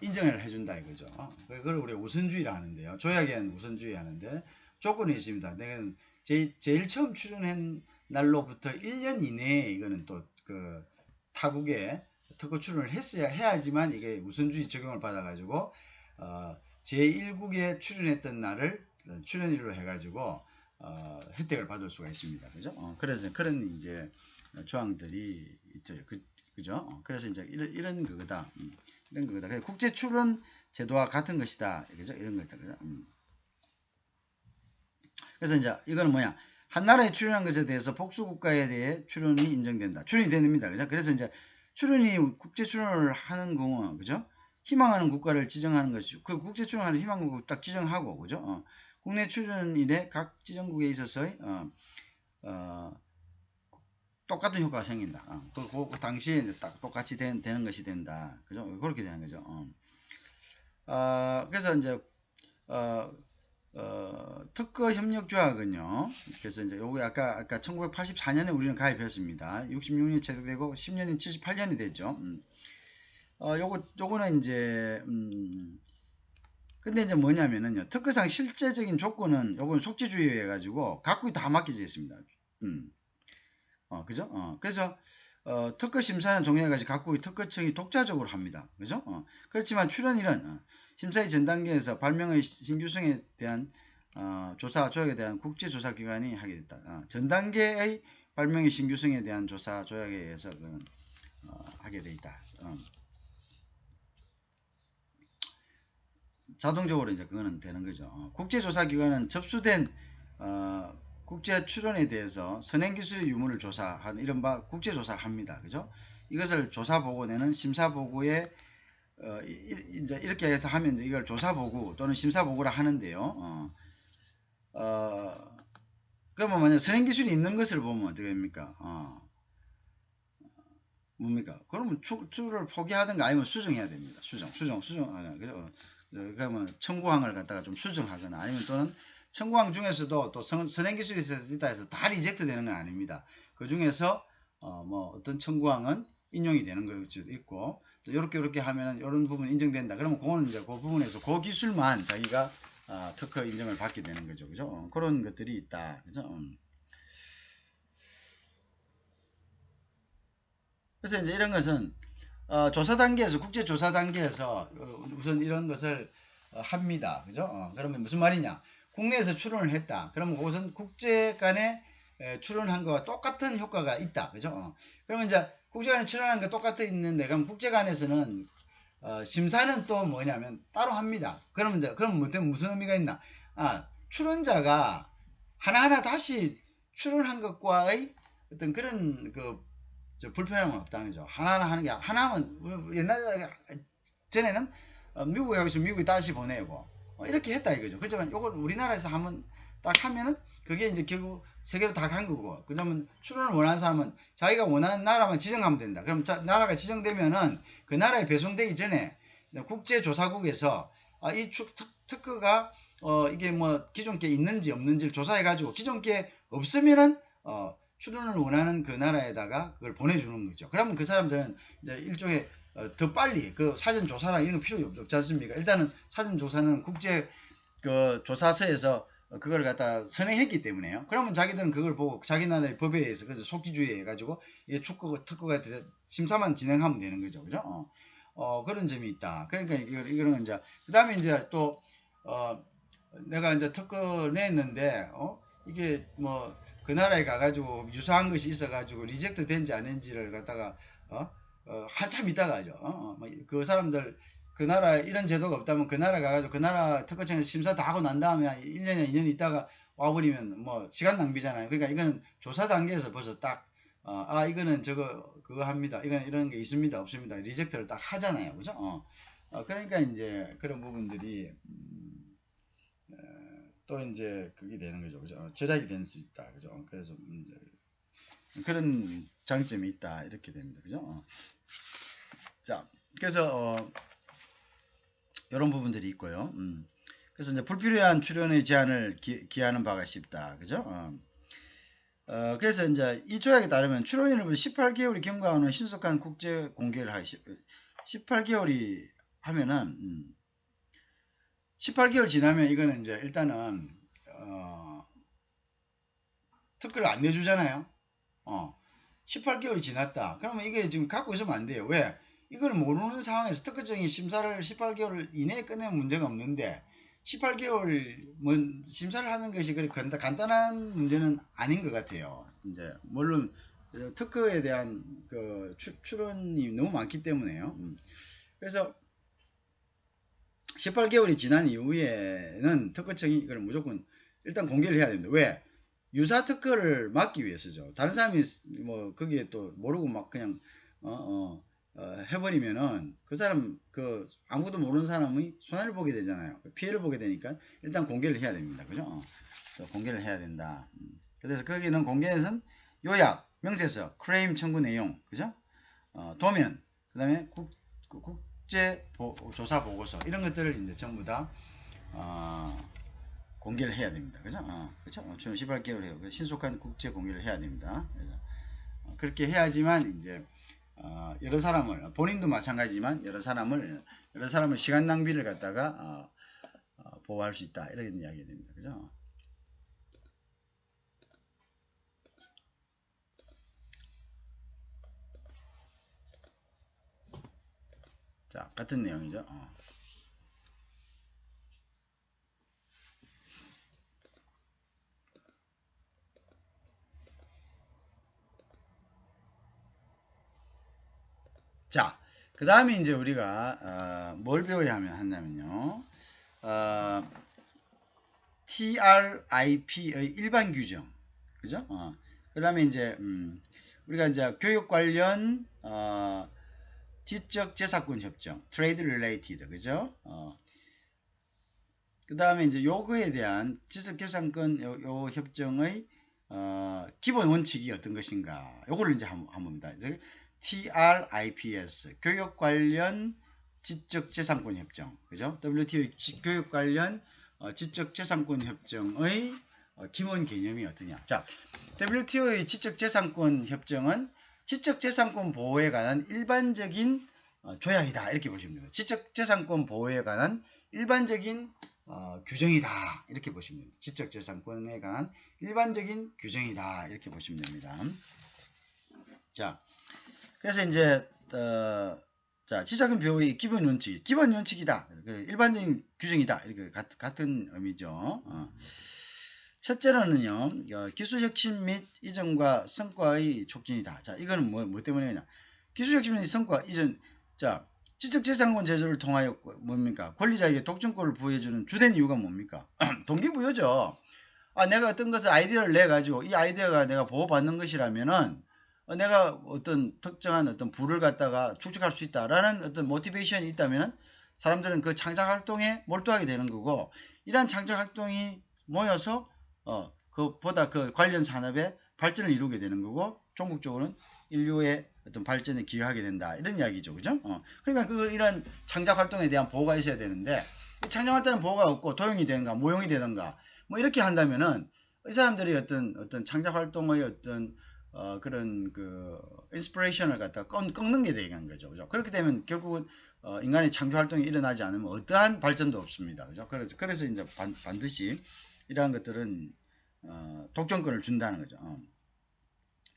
인정을 해준다 이거죠. 그걸 우리가 우선주의라 하는데요. 조약에 의한 우선주의 하는데 조건이 있습니다. 내가 제일 처음 출연한 날로부터 1년 이내에 이거는 또 그 타국에 특허 출연을 해야지만 이게 우선주의 적용을 받아가지고 제1국에 출연했던 날을 출연일로 해가지고 혜택을 받을 수가 있습니다. 그죠? 그래서 그런 이제 조항들이 있죠. 그죠? 그래서 이제 이런 그거다. 이런 거다. 국제 출연 제도와 같은 것이다. 그죠? 이런 거다. 그죠? 그래서 이제 이거는 뭐냐? 한 나라에 출연한 것에 대해서 복수 국가에 대해 출연이 인정된다. 출연이 됩니다. 그죠? 그래서 이제 국제 출연을 하는 경우, 그죠? 희망하는 국가를 지정하는 것이죠. 그 국제 출연하는 희망하는 국가 딱 지정하고, 그죠? 국내 출연일에 각 지정국에 있어서의 똑같은 효과가 생긴다. 또 그 당시에 딱 똑같이 되는 것이 된다. 그죠? 그렇게 되는 거죠. 그래서 이제 특허 협력 조약은요. 그래서 이제 요거 아까 1984년에 우리는 가입했습니다. 66년이 체득되고 10년이 78년이 됐죠. 요거는 이제 근데 이제 뭐냐면은요. 특허상 실제적인 조건은 요건 속지주의에 해가지고 각국이 다 맡겨져 있습니다. 그죠? 그래서 특허 심사는 종료해가지고 각국의 특허청이 독자적으로 합니다. 그죠? 그렇지만 출연일은 심사의 전 단계에서 발명의 신규성에 대한 조사 조약에 대한 국제조사기관이 하게 됐다. 전 단계의 발명의 신규성에 대한 조사 조약에 의해서 하게 돼 있다. 자동적으로 이제 그거는 되는 거죠. 국제조사기관은 접수된 국제 출원에 대해서 선행기술의 유무를 조사하는 이른바 국제조사를 합니다. 그죠? 이것을 조사보고 내는 심사보고에 이제 이렇게 해서 하면 이제 이걸 조사보고 또는 심사보고라 하는데요. 그러면 만약 선행기술이 있는 것을 보면 어떻게 됩니까? 뭡니까? 그러면 출을 포기하든가 아니면 수정해야 됩니다. 수정. 그러면 청구항을 갖다가 좀 수정하거나 아니면 또는 청구항 중에서도 또 선행기술이 있다 해서 다 리젝트 되는 건 아닙니다. 그 중에서 뭐 어떤 청구항은 인용이 되는 걸 수도 있고 또 이렇게 하면 이런 부분 인정된다. 그러면 그거는 이제 그 부분에서 그 기술만 자기가 특허 인정을 받게 되는 거죠. 그죠? 그런 것들이 있다. 그죠? 그래서 이제 이런 것은 조사 단계에서 국제 조사 단계에서 우선 이런 것을 합니다. 그죠? 그러면 무슨 말이냐? 국내에서 출원을 했다. 그러면 그것은 국제 간에 출원한 거와 똑같은 효과가 있다. 그죠? 그러면 이제 국제 간에 출원한 거 똑같이 있는데 그럼 국제 간에서는 심사는 또 뭐냐면 따로 합니다. 그럼 무슨 의미가 있나? 출원자가 하나하나 다시 출원한 것과의 어떤 그런 불편함은 없다는 거죠. 하나하나 하는 게 하나만 옛날에 전에는 미국에 가서 미국이 다시 보내고 이렇게 했다 이거죠. 그렇지만 이걸 우리나라에서 한번 딱 하면은 그게 이제 결국 세계로 다 간 거고 그러면 출원을 원하는 사람은 자기가 원하는 나라만 지정하면 된다. 그럼 나라가 지정되면은 그 나라에 배송되기 전에 국제조사국에서 이 특허가 이게 뭐 기존 게 있는지 없는지를 조사해 가지고 기존 게 없으면은 출원을 원하는 그 나라에다가 그걸 보내주는 거죠. 그러면 그 사람들은 이제 일종의 더 빨리 그 사전 조사랑 이런 거 필요 없지 않습니까? 일단은 사전 조사는 국제 그 조사서에서 그걸 갖다 선행했기 때문에요. 그러면 자기들은 그걸 보고 자기 나라의 법에 의해서 그래서 속기주의 해가지고 이게 특허가 심사만 진행하면 되는 거죠. 그죠? 그런 점이 있다. 그러니까 이거는 이제 그다음에 이제 또 내가 이제 특허 냈는데 이게 뭐 그 나라에 가가지고 유사한 것이 있어가지고 리젝트 된지 아닌지를 갖다가 한참 있다가 하죠. 그 사람들 그 나라에 이런 제도가 없다면 그 나라 가가지고 그 나라 특허청에서 심사 다 하고 난 다음에 1년이나 2년 있다가 와버리면 뭐 시간 낭비잖아요. 그러니까 이건 조사 단계에서 벌써 딱 이거는 그거 합니다. 이거는 이런 게 있습니다. 없습니다. 리젝트를 딱 하잖아요. 그죠? 그러니까 이제 그런 부분들이 또 이제 그게 되는 거죠. 그죠? 절약이 될 수 있다. 그죠? 그래서 그런 장점이 있다. 이렇게 됩니다. 그죠? 자, 그래서 이런 부분들이 있고요. 그래서 이제 불필요한 출연의 제한을 기하는 바가 쉽다. 그죠? 그래서 이제 이 조약에 따르면 출원일은 18개월이 경과하는 신속한 국제 공개를 하시 18개월이 하면은 18개월 지나면 이거는 이제 일단은 특허를 안 내주잖아요. 18개월이 지났다. 그러면 이게 지금 갖고 있으면 안 돼요. 왜? 이걸 모르는 상황에서 특허청이 심사를 18개월 이내에 끝내면 문제가 없는데 18개월 심사를 하는 것이 그렇게 간단한 문제는 아닌 것 같아요. 이제 물론 특허에 대한 그 출원이 너무 많기 때문에요. 그래서 18개월이 지난 이후에는 특허청이 이걸 무조건 일단 공개를 해야 됩니다. 왜? 유사 특허를 막기 위해서죠. 다른 사람이 뭐 거기에 또 모르고 막 그냥 해버리면은 그 사람 아무도 모르는 사람이 손해를 보게 되잖아요. 피해를 보게 되니까 일단 공개를 해야 됩니다. 그죠? 공개를 해야 된다. 그래서 거기는 공개에서는 요약, 명세서, 크레임 청구 내용, 그죠? 도면, 그다음에 국제 조사 보고서 이런 것들을 이제 전부 다 공개를 해야 됩니다. 그죠? 그렇죠? 최종 시발개혁을 해요. 신속한 국제 공개를 해야 됩니다. 그래서 그렇게 해야지만 이제 여러 사람을 본인도 마찬가지지만 여러 사람을 시간 낭비를 갖다가 보호할 수 있다 이런 이야기가 됩니다. 그죠? 자, 같은 내용이죠. 자, 그 다음에 이제 우리가 뭘 배워야 하냐면요. TRIP의 일반 규정, 그죠? 그 다음에 이제 우리가 이제 교육 관련 지적 재산권 협정, Trade Related, 그죠? 그 다음에 이제 요거에 대한 지적 재산권 요 협정의 기본 원칙이 어떤 것인가? 요거를 이제 한번 봅니다. TRIPS 교육 관련 지적 재산권 협정, 그죠? WTO 교육 관련 지적 재산권 협정의 기본 개념이 어떠냐? 자, WTO의 지적 재산권 협정은 지적 재산권 보호에 관한 일반적인 조약이다 이렇게 보시면 됩니다. 지적 재산권 보호에 관한 일반적인 규정이다 이렇게 보시면 됩니다. 지적 재산권에 관한 일반적인 규정이다 이렇게 보시면 됩니다. 자, 그래서 이제 자, 지적은 보호의 기본 원칙이다. 일반적인 규정이다. 이렇게 같은 의미죠. 첫째로는요, 기술 혁신 및 이전과 성과의 촉진이다. 자, 이거는 뭐 때문이냐? 기술 혁신 및 성과 이전. 자, 지적재산권 제도를 통하여 뭡니까? 권리자에게 독점권을 부여해주는 주된 이유가 뭡니까? 동기부여죠. 내가 어떤 것을 아이디어를 내 가지고 이 아이디어가 내가 보호받는 것이라면은 내가 어떤 특정한 어떤 부를 갖다가 축적할 수 있다라는 어떤 모티베이션이 있다면 사람들은 그 창작 활동에 몰두하게 되는 거고, 이러한 창작 활동이 모여서 그보다 그 관련 산업의 발전을 이루게 되는 거고, 종국적으로는 인류의 어떤 발전에 기여하게 된다 이런 이야기죠. 그죠? 그러니까 이런 창작 활동에 대한 보호가 있어야 되는데, 창작 활동에 보호가 없고 도용이 되는가 모용이 되는가 뭐 이렇게 한다면은 이 사람들이 어떤 창작 활동의 어떤 그런 그 인스피레이션을 갖다 꺾는 게 되는 거죠. 그죠? 그렇게 되면 결국은 인간의 창조 활동이 일어나지 않으면 어떠한 발전도 없습니다. 그죠? 그래서 이제 반드시 이러한 것들은 독점권을 준다는 거죠.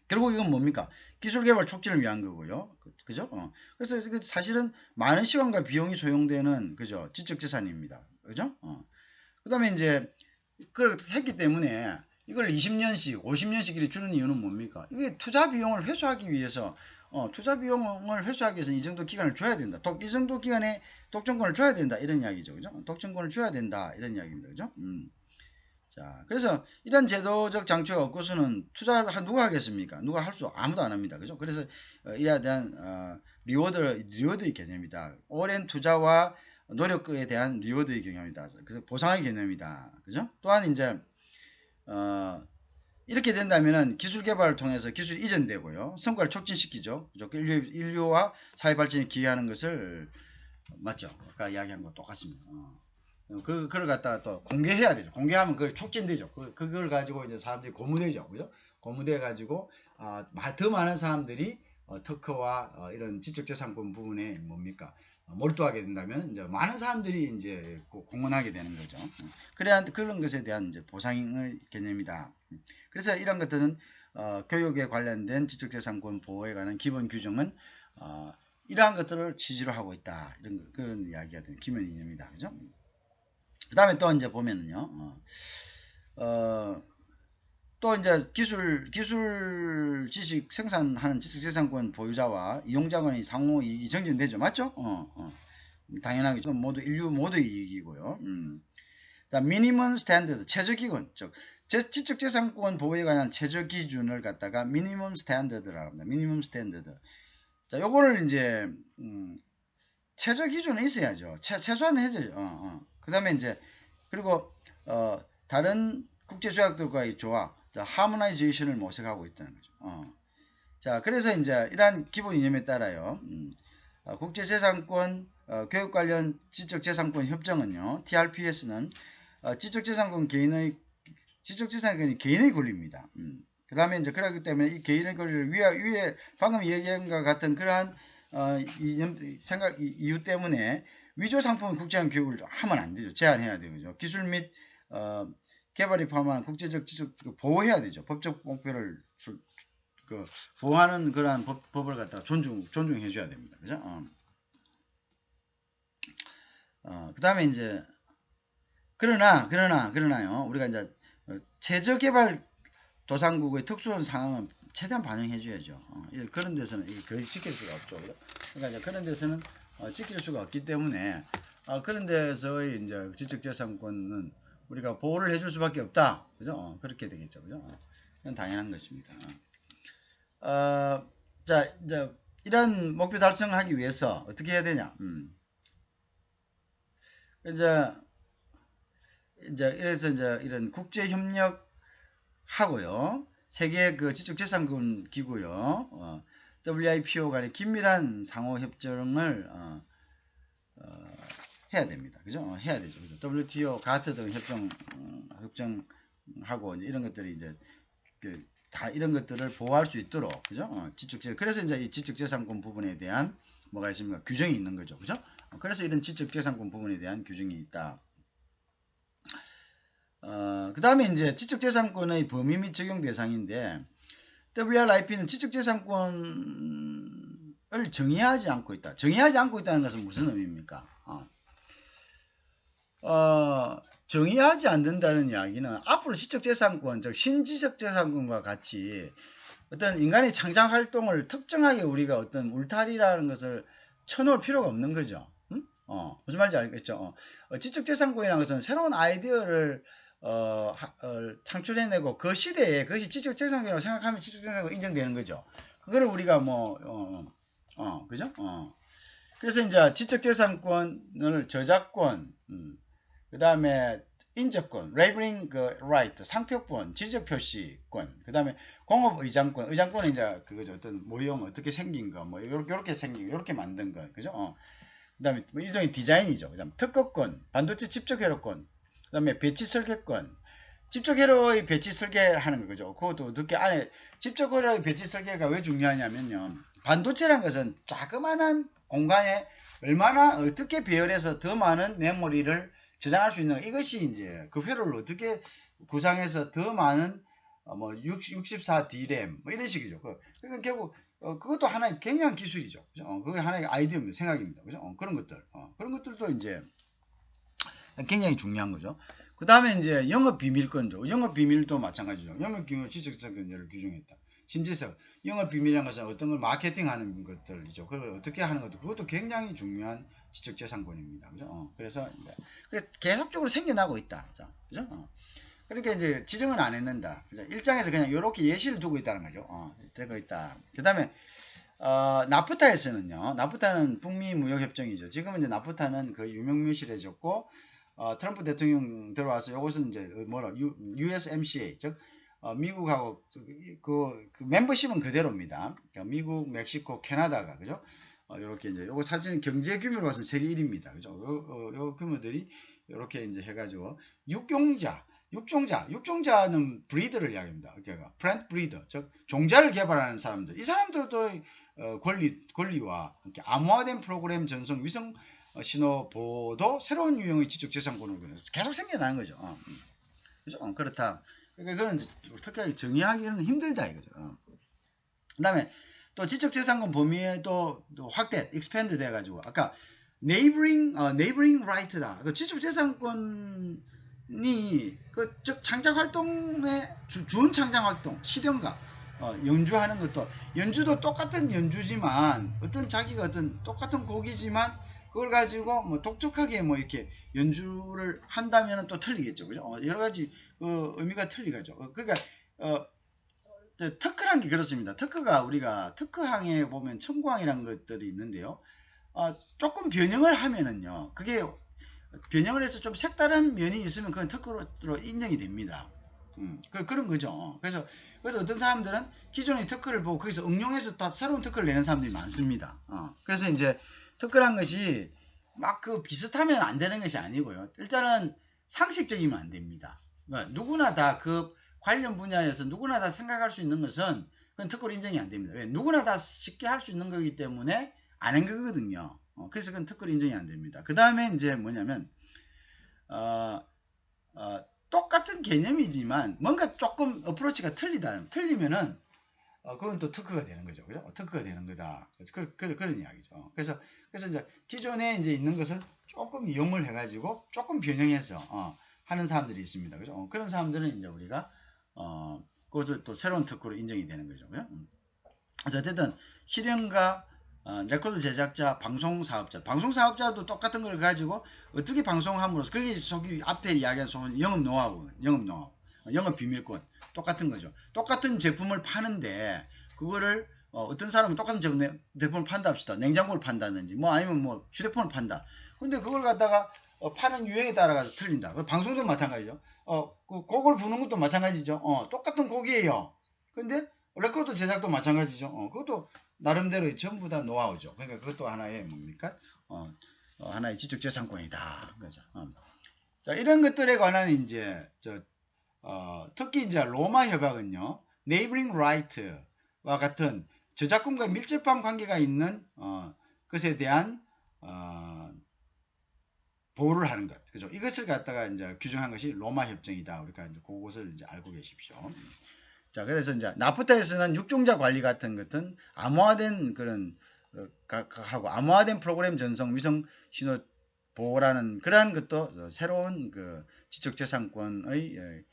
결국 이건 뭡니까? 기술 개발 촉진을 위한 거고요. 그죠? 그래서 사실은 많은 시간과 비용이 소용되는 그죠? 지적 재산입니다. 그죠? 그다음에 이제 그걸 했기 때문에 이걸 20년씩, 50년씩 이렇게 주는 이유는 뭡니까? 이게 투자 비용을 회수하기 위해서, 투자 비용을 회수하기 위해서는 이 정도 기간을 줘야 된다. 이 정도 기간에 독점권을 줘야 된다. 이런 이야기죠. 그죠? 독점권을 줘야 된다. 이런 이야기입니다. 그죠? 자, 그래서 이런 제도적 장치가 없고서는 투자를 누가 하겠습니까? 누가 할 수, 아무도 안 합니다. 그죠? 그래서 이에 대한 리워드의 개념이다. 오랜 투자와 노력에 대한 리워드의 개념이다. 그래서 보상의 개념이다. 그죠? 또한 이제 이렇게 된다면은 기술 개발을 통해서 기술이 이전되고요. 성과를 촉진시키죠. 그죠? 인류와 사회 발전에 기여하는 것을 맞죠? 아까 이야기한 거 똑같습니다. 그걸 갖다가 또 공개해야 되죠. 공개하면 그걸 촉진되죠. 그걸 가지고 이제 사람들이 고무되죠. 그죠? 고무돼 가지고 더 많은 사람들이 특허와 이런 지적재산권 부분에 뭡니까? 몰두하게 된다면 이제 많은 사람들이 이제 공헌하게 되는 거죠. 그래야 그런 것에 대한 이제 보상의 개념이다. 그래서 이런 것들은 교육에 관련된 지적재산권 보호에 관한 기본 규정은 이러한 것들을 취지로 하고 있다. 이런 그런 이야기가 되는 기본 이념이다. 그죠? 그 다음에 또 이제 보면은요, 또 이제 기술 지식 생산하는 지식재산권 보유자와 이용자 간의 상호 이익이 정진되죠. 맞죠? 당연하게 모두 인류 모두의 이익이고요. 자, 미니멈 스탠더드 최저기준, 즉 지적재산권 보호에 관한 최저기준을 갖다가 미니멈 스탠더드라고 합니다. 미니멈 스탠더드. 자, 요거를 이제 최저기준은 있어야죠. 최소한 해줘요. 그 다음에 이제 그리고 다른 국제조약들과의 조합, 하모나이제이션을 모색하고 있다는 거죠. 자, 그래서 이제 이러한 기본 이념에 따라요. 국제재산권 교육 관련 지적재산권 협정은요, TRPS는 지적재산권 개인의 권리입니다. 그 다음에 이제 그렇기 때문에 이 개인의 권리를 위에 방금 얘기한 것 같은 그러한 이유 때문에 위조 상품 국제화한 교육을 하면 안 되죠. 제한해야 되죠. 기술 및 개발이 포함한 국제적 지적 보호해야 되죠. 법적 목표를 보호하는 그러한 법을 갖다가 존중해 줘야 됩니다. 그죠? 그 다음에 이제 그러나요. 우리가 이제 최저개발도상국의 특수한 상황은 최대한 반영해 줘야죠. 그런 데서는 이게 거의 지킬 수가 없죠. 그러니까 이제 그런 데서는 지킬 수가 없기 때문에 그런 데서의 이제 지적재산권은 우리가 보호를 해줄 수밖에 없다. 그죠? 그렇게 되겠죠. 그죠? 그건 당연한 것입니다. 자, 이제 이런 목표 달성하기 위해서 어떻게 해야 되냐? 이래서 이제 이런 국제 협력 하고요. 세계 그 지적재산권 기구요. WIPO 간의 긴밀한 상호 협정을 해야 됩니다. 그죠? 해야 되죠. 그죠? WTO, 가트 등 협정하고 이제 이런 것들이 이제 다 이런 것들을 보호할 수 있도록, 그죠? 그래서 이제 이 지적재산권 부분에 대한 뭐가 있습니까? 규정이 있는 거죠. 그죠? 그래서 이런 지적재산권 부분에 대한 규정이 있다. 그 다음에 이제 지적재산권의 범위 및 적용 대상인데, WRIP는 지적재산권을 정의하지 않고 있다. 정의하지 않고 있다는 것은 무슨 의미입니까? 정의하지 않는다는 이야기는 앞으로 지적재산권, 즉 신지적재산권과 같이 어떤 인간의 창작 활동을 특정하게 우리가 어떤 울타리라는 것을 쳐놓을 필요가 없는 거죠. 무슨 말인지 알겠죠? 지적재산권이라는 것은 새로운 아이디어를 창출해내고 그 시대에 그것이 지적재산권이라고 생각하면 지적재산권이 인정되는 거죠. 그거를 우리가 그죠? 그래서 이제 지적재산권을 저작권, 그 다음에 인적권, 레이블링 라이트, 상표권, 지적표시권, 그 다음에 공업의장권, 의장권은 이제 그거죠. 어떤 모형 어떻게 생긴 거, 뭐 요렇게 생긴, 요렇게 만든 거, 그죠? 그 다음에 뭐 일종의 디자인이죠. 그 다음에 특허권, 반도체 집적회로권, 그 다음에 배치 설계권, 집적회로의 배치 설계하는 거, 그죠? 그것도 어떻게 안에 집적회로의 배치 설계가 왜 중요하냐면요. 반도체라는 것은 자그마한 공간에 얼마나 어떻게 배열해서 더 많은 메모리를 저장할 수 있는, 이것이 이제 그 회로를 어떻게 구상해서 더 많은 64 D램 뭐 이런 식이죠. 그러니까 결국 그것도 하나의 굉장한 기술이죠. 그죠? 그게 하나의 아이디어입니다. 생각입니다. 그죠? 그런 것들, 그런 것들도 이제 굉장히 중요한 거죠. 그 다음에 이제 영업 비밀권도, 영업 비밀도 마찬가지죠. 영업 비밀 지적재산권을 규정했다. 신지적 영업 비밀이라는 것은 어떤 걸 마케팅하는 것들이죠. 그걸 어떻게 하는 것도, 그것도 굉장히 중요한 지적재산권입니다. 그죠? 그래서 이제 계속적으로 생겨나고 있다. 자, 그죠? 그러니까 이제 지정은 안 했는다. 그죠? 일장에서 그냥 이렇게 예시를 두고 있다는 거죠. 되고 있다. 그 다음에 나프타에서는요. 나프타는 북미 무역협정이죠. 지금은 이제 나프타는 거의 유명무실해졌고, 트럼프 대통령 들어와서 이것은 이제 USMCA, 즉 미국하고 그 멤버십은 그대로입니다. 그러니까 미국, 멕시코, 캐나다가, 그죠? 이렇게 이제 요거 사실은 경제 규모로 봐서는 세계 1위입니다. 그죠? 요 규모들이 이렇게 이제 해가지고 육종자는 브리더를 이야기합니다. 그러니까 플랜트 브리더, 즉 종자를 개발하는 사람들, 이 사람들도 권리와 암호화된 프로그램 전송, 위성 신호 보도, 새로운 유형의 지적재산권을 계속 생겨나는 거죠. 그죠? 그렇다. 그러니까 그건 특별히 정의하기는 힘들다 이거죠. 그 다음에 또 지적재산권 범위에 또 확대, expand 돼가지고 아까 neighboring right다. 그 지적재산권이 즉 창작 활동의 주은 창작 활동, 실현가, 연주하는 것도, 연주도 똑같은 연주지만 자기가 어떤 똑같은 곡이지만 그걸 가지고 뭐 독특하게 뭐 이렇게 연주를 한다면 또 틀리겠죠. 그죠? 여러 가지 의미가 틀리겠죠. 그러니까 특허란 게 그렇습니다. 특허가 우리가 특허항에 보면 청구항이라는 것들이 있는데요. 조금 변형을 하면은요. 그게 변형을 해서 좀 색다른 면이 있으면 그건 특허로 인정이 됩니다. 그런 거죠. 그래서 어떤 사람들은 기존의 특허를 보고 거기서 응용해서 다 새로운 특허를 내는 사람들이 많습니다. 그래서 이제 특허란 것이 막 비슷하면 안 되는 것이 아니고요. 일단은 상식적이면 안 됩니다. 누구나 다 그 관련 분야에서 누구나 다 생각할 수 있는 것은 그건 특허로 인정이 안 됩니다. 왜? 누구나 다 쉽게 할 수 있는 거기 때문에 안 한 거거든요. 그래서 그건 특허로 인정이 안 됩니다. 그 다음에 이제 뭐냐면 똑같은 개념이지만 뭔가 조금 어프로치가 틀리면은 그건 또 특허가 되는 거죠. 그죠? 특허가 되는 거다. 그런 이야기죠. 그래서 이제 기존에 이제 있는 것을 조금 이용을 해가지고 조금 변형해서 하는 사람들이 있습니다. 그죠? 그런 사람들은 이제 우리가 그것도 또 새로운 특허로 인정이 되는 거죠. 그죠? 그래서 어쨌든 실현가 레코드 제작자, 방송 사업자도 똑같은 걸 가지고 어떻게 방송함으로써 그게 속이 앞에 이야기한 소위 영업 노하우, 영업 비밀권 똑같은 거죠. 똑같은 제품을 파는데 그거를 어떤 사람은 똑같은 제품을 판다 합시다. 냉장고를 판다든지 뭐 아니면 뭐 휴대폰을 판다. 근데 그걸 갖다가 파는 유행에 따라서 틀린다. 방송도 마찬가지죠. 그 곡을 부는 것도 마찬가지죠. 똑같은 곡이에요. 근데 레코드 제작도 마찬가지죠. 그것도 나름대로 전부 다 노하우죠. 그러니까 그것도 하나의 뭡니까? 하나의 지적재산권이다. 그죠? 자, 이런 것들에 관한 이제 특히 이제 로마 협약은요, 네이버링 라이트와 같은 저작권과 밀접한 관계가 있는 것에 대한 보호를 하는 것, 그죠? 이것을 갖다가 이제 규정한 것이 로마 협정이다. 우리가 이제 그것을 이제 알고 계십시오. 자, 그래서 이제 나프타에서는 육종자 관리 같은 것은 암호화된 그런 하고 암호화된 프로그램 전송 위성 신호 보호라는 그러한 것도 새로운 그 지적재산권의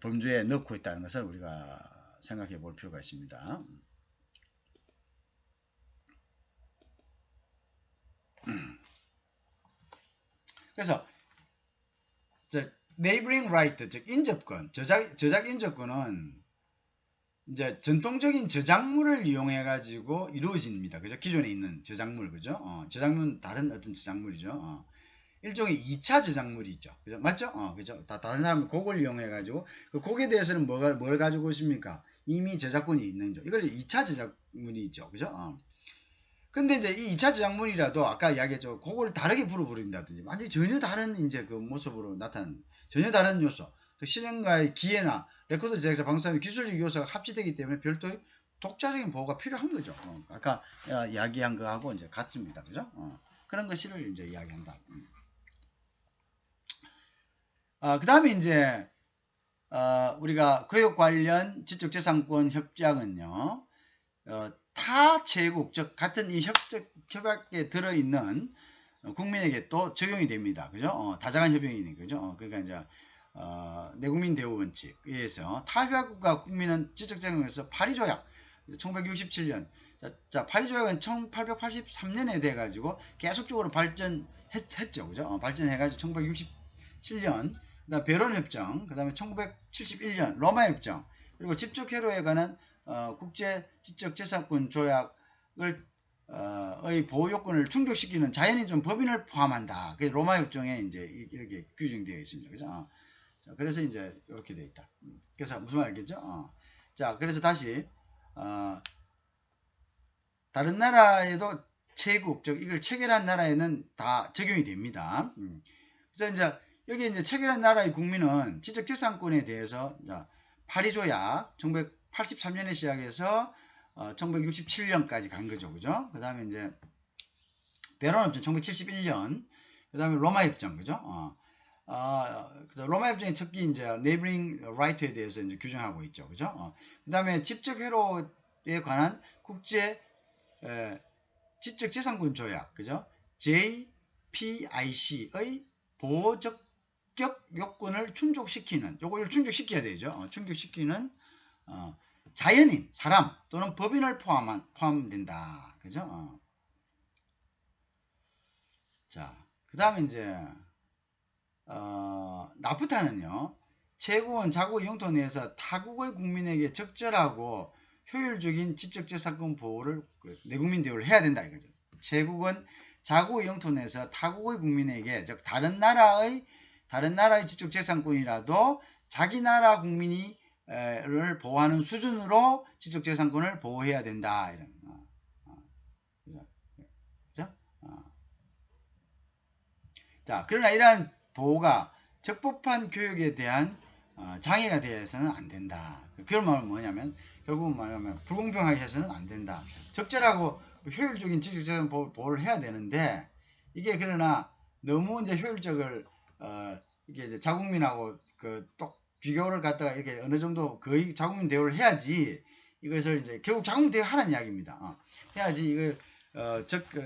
범주에 넣고 있다는 것을 우리가 생각해 볼 필요가 있습니다. 그래서 네이버링 라이트, 즉 인접권, 저작 인접권은 이제 전통적인 저작물을 이용해 가지고 이루어집니다. 그죠? 기존에 있는 저작물, 그죠? 저작물은 다른 어떤 저작물이죠. 일종의 2차 저작물이 있죠. 그죠? 맞죠? 그죠? 다른 사람이 곡을 이용해 가지고 그 곡에 대해서는 뭘 가지고 있습니까? 이미 저작권이 있는 죠. 이걸 2차 저작물이 있죠. 그죠? 근데 이제 이 2차 저작물이라도 아까 이야기했죠. 곡을 다르게 부른다든지 완전히 전혀 다른 이제 그 모습으로 나타나는 전혀 다른 요소. 또 실행가의 기회나 레코드 제작자 방송의 기술적 요소가 합치되기 때문에 별도의 독자적인 보호가 필요한 거죠. 아까 이야기한 거하고 이제 같습니다. 그죠? 그런 것을 이제 이야기한다. 그 다음에 이제 우리가 교육 관련 지적재산권 협약은요. 타 제국, 즉 같은 이 협약에 들어있는 국민에게 또 적용이 됩니다. 그죠? 다자간 협약이네. 그죠? 그러니까 이제 내국민 대우 원칙에 의해서 타 협약국가 국민은 지적재산권에서 파리조약 1967년 자, 파리조약은 1883년에 돼가지고 계속적으로 발전했죠. 그죠? 발전해가지고 1967년 그다음 베론협정, 그다음에 1971년 로마협정, 그리고 집적회로에 관한 국제 지적재산권 조약을 의 보호 요건을 충족시키는 자연인존 법인을 포함한다. 그게 로마 협정에 이제 이렇게 규정되어 있습니다. 그죠? 자, 그래서 이제 이렇게 되어 있다. 그래서 무슨 말 알겠죠? 자, 그래서 다시 다른 나라에도 체국, 즉 이걸 체결한 나라에는 다 적용이 됩니다. 그래서 이제 여기 이제 체결한 나라의 국민은 지적재산권에 대해서 파리조약 1983년에 시작해서 1967년까지 간 거죠. 그죠? 그 다음에 이제 베론협정 1971년, 그 다음에 로마협정, 그죠? 로마협정의 특히 이제 네이버링 라이트에 대해서 이제 규정하고 있죠. 그죠? 그 다음에 집적회로에 관한 국제 지적재산권 조약, 그죠? JPIC의 보호적 요건을 충족시키는, 요걸 충족시켜야 되죠. 충족시키는 자연인, 사람 또는 법인을 포함된다. 그죠? 자, 그 다음에 이제 나프타는요, 제국은 자국 영토 내에서 타국의 국민에게 적절하고 효율적인 지적재산권 보호를 내국민 대우를 해야 된다 이거죠. 제국은 자국의 영토 내에서 타국의 국민에게, 즉 다른 나라의 지적재산권이라도 자기 나라 국민이 를 보호하는 수준으로 지적재산권을 보호해야 된다. 이런. 그죠? 자, 그러나 이러한 보호가 적법한 교육에 대한 장애가 되어서는 안 된다. 그런 말은 뭐냐면 결국은 말하면 불공평하게 해서는 안 된다. 적절하고 효율적인 지적재산 보호를 해야 되는데 이게 그러나 너무 이제 효율적을 이게 이제 자국민하고 그 또 비교를 갖다가 이렇게 어느 정도 거의 자국민 대우를 해야지 이것을 이제 결국 자국민 대우 하라는 이야기입니다. 해야지 이걸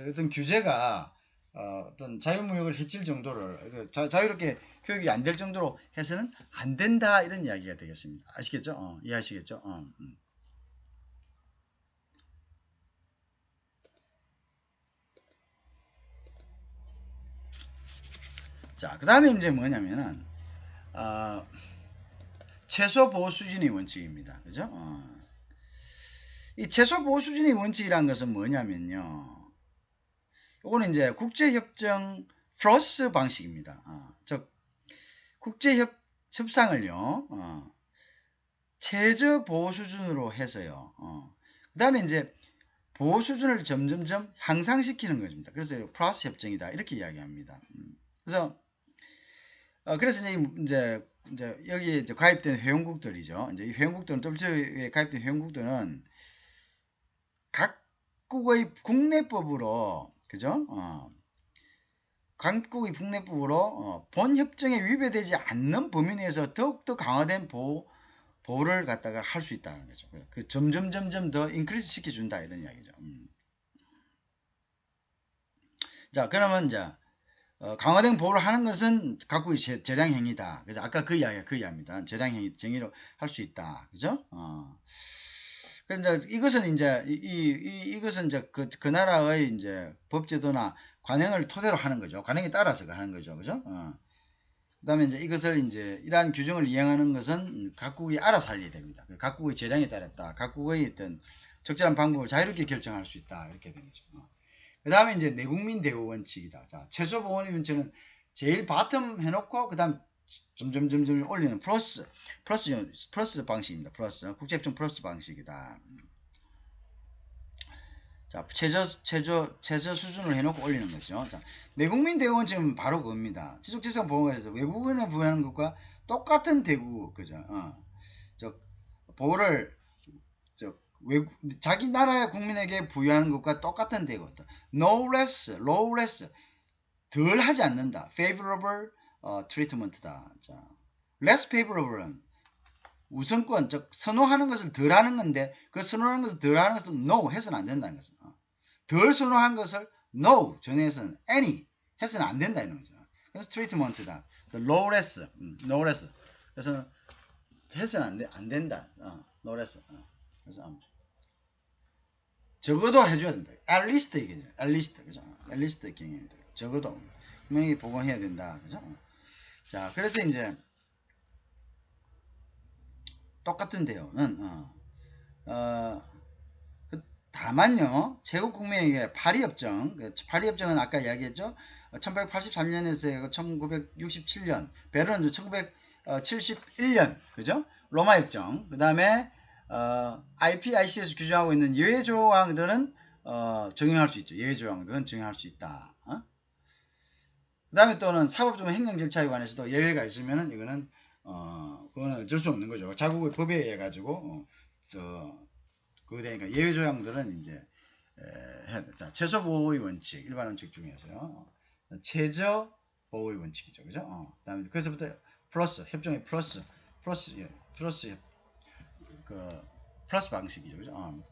어떤 규제가 어떤 자유무역을 해칠 정도를 자유롭게 교육이 안 될 정도로 해서는 안 된다 이런 이야기가 되겠습니다. 아시겠죠? 이해하시겠죠? 자, 그 다음에 이제 뭐냐면은 최소 보호 수준의 원칙입니다. 그죠? 이 최소 보호 수준의 원칙이라는 것은 뭐냐면요. 이거는 이제 국제협정 플러스 방식입니다. 즉 국제협상을요. 최저 보호 수준으로 해서요. 그 다음에 이제 보호 수준을 점점점 향상시키는 것입니다. 그래서 플러스 협정이다 이렇게 이야기합니다. 그래서 이제 여기 이제 가입된 회원국들이죠. 이제 이 회원국들은 WTO에 가입된 회원국들은 각국의 국내법으로 그죠? 각국의 국내법으로 본 협정에 위배되지 않는 범위 내에서 더욱더 강화된 보호를 갖다가 할 수 있다는 거죠. 그 점점 더 인크리스 시켜준다 이런 이야기죠. 자, 그러면 이제 강화된 보호를 하는 것은 각국의 재량행위다. 그래서 아까 그 이야기입니다. 재량행위로 할 수 있다. 그죠? 그래서 이것은 이제 이것은 이제 그 나라의 이제 법제도나 관행을 토대로 하는 거죠. 관행에 따라서 하는 거죠. 그죠? 그다음에 이제 이것을 이제 이러한 규정을 이행하는 것은 각국이 알아서 할 일이 됩니다. 각국의 재량에 따랐다. 각국의 어떤 적절한 방법을 자유롭게 결정할 수 있다. 이렇게 되는 거죠. 그 다음에 이제 내국민 대우 원칙이다. 자, 최소 보호 원칙은 제일 바텀 해놓고 그 다음 점점 올리는 플러스 방식입니다. 플러스 국제협정 플러스 방식이다. 자, 최저 수준을 해놓고 올리는 거죠. 자, 내국민 대우 원칙은 바로 그겁니다. 지속재산 보호가 있어서 외국인에 부여하는 것과 똑같은 대우, 그죠? 보호를 자기 나라의 국민에게 부여하는 것과 똑같은 대우. No less, low less, 덜 하지 않는다. Favorable treatment다. 자, less favorable은 우선권, 즉 선호하는 것을 덜 하는 건데 그 선호하는 것을 덜 하는 것을 no 해서는 안 된다는 거죠. 덜 선호한 것을 no 전에서는 any 해서는 안 된다 이런 거죠. 그래서 treatment다. The low less, no less. 그래서 해서는 안 된다. no less. 그래서 적어도 해줘야 된다. at least 이게 at least 그죠? at least 경영입니다. 적어도 분명히 보강해야 된다. 그죠? 자, 그래서 이제 똑같은데요는 다만요 제국 국민에게 파리협정, 파리협정은 아까 이야기했죠. 1883년에서 1967년, 베를린 1971년, 그죠? 로마협정, 그 다음에 IPIC에서 규정하고 있는 예외 조항들은 적용할 수 있죠. 예외 조항들은 적용할 수 있다. 그 다음에 또는 사법적인 행정 절차에 관해서도 예외가 있으면은 이거는 그거는 어쩔 수 없는 거죠. 자국의 법에 의해 가지고 그거 되니까 예외 조항들은 이제 해야 돼. 자, 최소 보호의 원칙, 일반 원칙 중에서요. 최저 보호의 원칙이죠. 그죠? 그다음에 그래서부터 플러스 협정의 플러스 플러스 방식이죠. 그죠?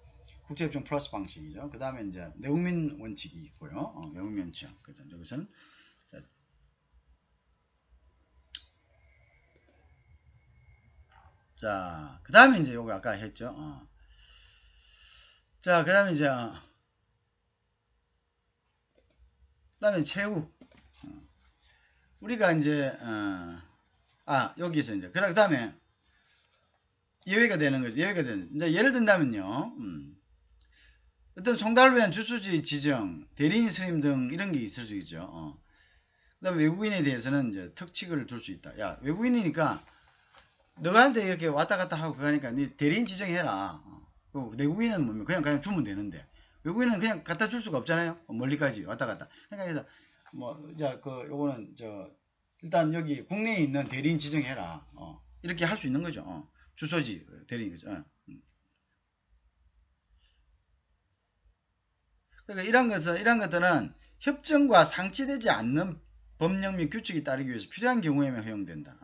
국제협정 플러스 방식이죠. 그 다음에 이제 내국민 원칙이 있고요. 내국민 원칙. 그죠? 여기서는 자, 그 다음에 이제 요거 아까 했죠. 자, 그 다음에 이제 그 다음에 최후. 우리가 이제 여기서 이제 그 다음에 예외가 되는 거죠. 예외가 되는. 이제 예를 든다면요. 어떤 송달을 위한 주소지 지정, 대리인 선임 등 이런 게 있을 수 있죠. 그 다음에 외국인에 대해서는 이제 특칙을 둘 수 있다. 야, 외국인이니까 너한테 이렇게 왔다 갔다 하고 그러니까 네 대리인 지정해라. 내국인은 뭐 그냥 주면 되는데 외국인은 그냥 갖다 줄 수가 없잖아요. 멀리까지 왔다 갔다. 그러니까 그래서 요거는 일단 여기 국내에 있는 대리인 지정해라. 이렇게 할 수 있는 거죠. 주소지 대리인 거죠. 그러니까 이런 것들은 협정과 상치되지 않는 법령 및 규칙이 따르기 위해서 필요한 경우에만 허용된다.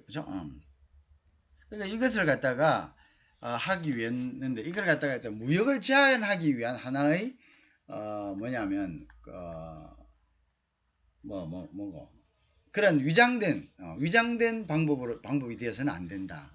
그죠? 그러니까 이것을 갖다가 하기 위했는데 이걸 갖다가 무역을 제한하기 위한 하나의 뭐냐면 뭐고 그런 위장된 방법이 되어서는 안 된다.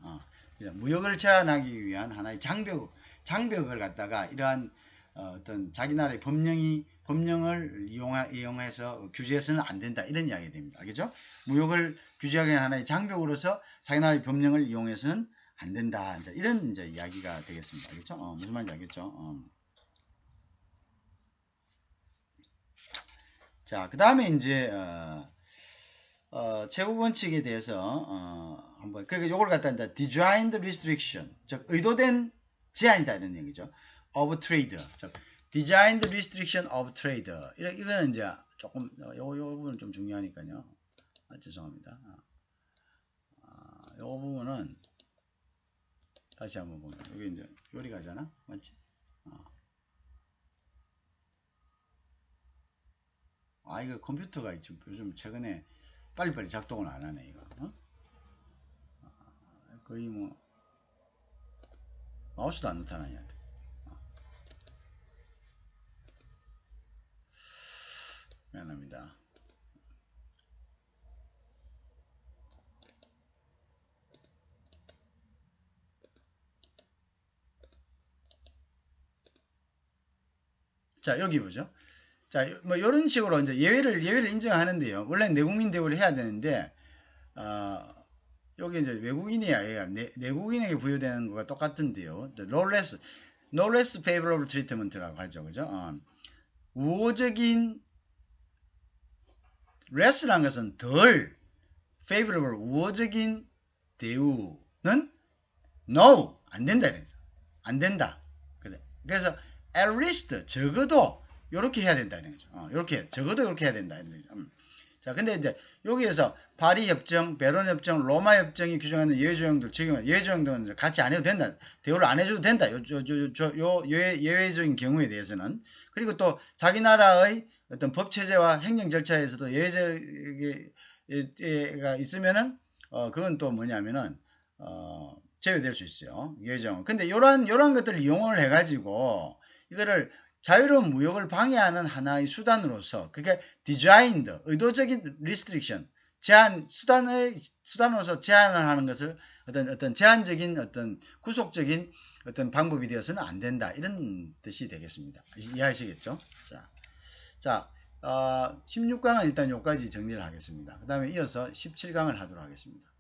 무역을 제한하기 위한 하나의 장벽을 갖다가 이러한 어떤 자기 나라의 법령을 이용해서 규제해서는 안 된다. 이런 이야기가 됩니다. 알겠죠? 무역을 규제하기 위한 하나의 장벽으로서 자기 나라의 법령을 이용해서는 안 된다. 이런 이제 이야기가 되겠습니다. 알겠죠? 무슨 말인지 알겠죠? 자, 그 다음에 이제 최후 원칙에 대해서 한번 그러니까 요걸 갖다 이제 designed restriction, 즉 의도된 제한이다 이런 얘기죠. of trade, 즉 designed restriction of trade. 이거는 이제 조금 요 부분은 좀 중요하니까요. 죄송합니다. 요 부분은 다시 한번 보면 여기 이제 요리 가잖아, 맞지? 이거 컴퓨터가 요즘 최근에 빨리빨리 작동을 안 하네 이거. 거의 뭐 마우스도 안 나타나냐. 미안합니다. 자, 여기 보죠. 자, 뭐 이런 식으로 이제 예외를 인정하는데요. 원래 내국민 대우를 해야 되는데 여기 이제 외국인이야. 내국인에게 부여되는 거가 똑같은데요. no less favorable treatment라고 하죠. 그죠? 우호적인 less라는 것은 덜 favorable 우호적인 대우는 no 안 된다. 안 된다. 그래서 at least 적어도 이렇게 해야 된다는 거죠. 적어도 이렇게 해야 된다. 자, 근데 이제 여기에서 파리 협정, 베론 협정, 로마 협정이 규정하는 예외 조항들 적용, 예외 조항들은 같이 안 해도 된다. 대우를 안 해줘도 된다. 요 예외적인 경우에 대해서는. 그리고 또 자기 나라의 어떤 법 체제와 행정 절차에서도 예외가 있으면은 그건 또 뭐냐면은 제외될 수 있어요. 예정. 근데 요런 것들을 이용을 해가지고 이거를 자유로운 무역을 방해하는 하나의 수단으로서 그게 designed 의도적인 restriction 수단으로서 제한을 하는 것을 어떤 제한적인 어떤 구속적인 어떤 방법이 되어서는 안 된다 이런 뜻이 되겠습니다. 이해하시겠죠? 자, 16강은 일단 여기까지 정리를 하겠습니다. 그 다음에 이어서 17강을 하도록 하겠습니다.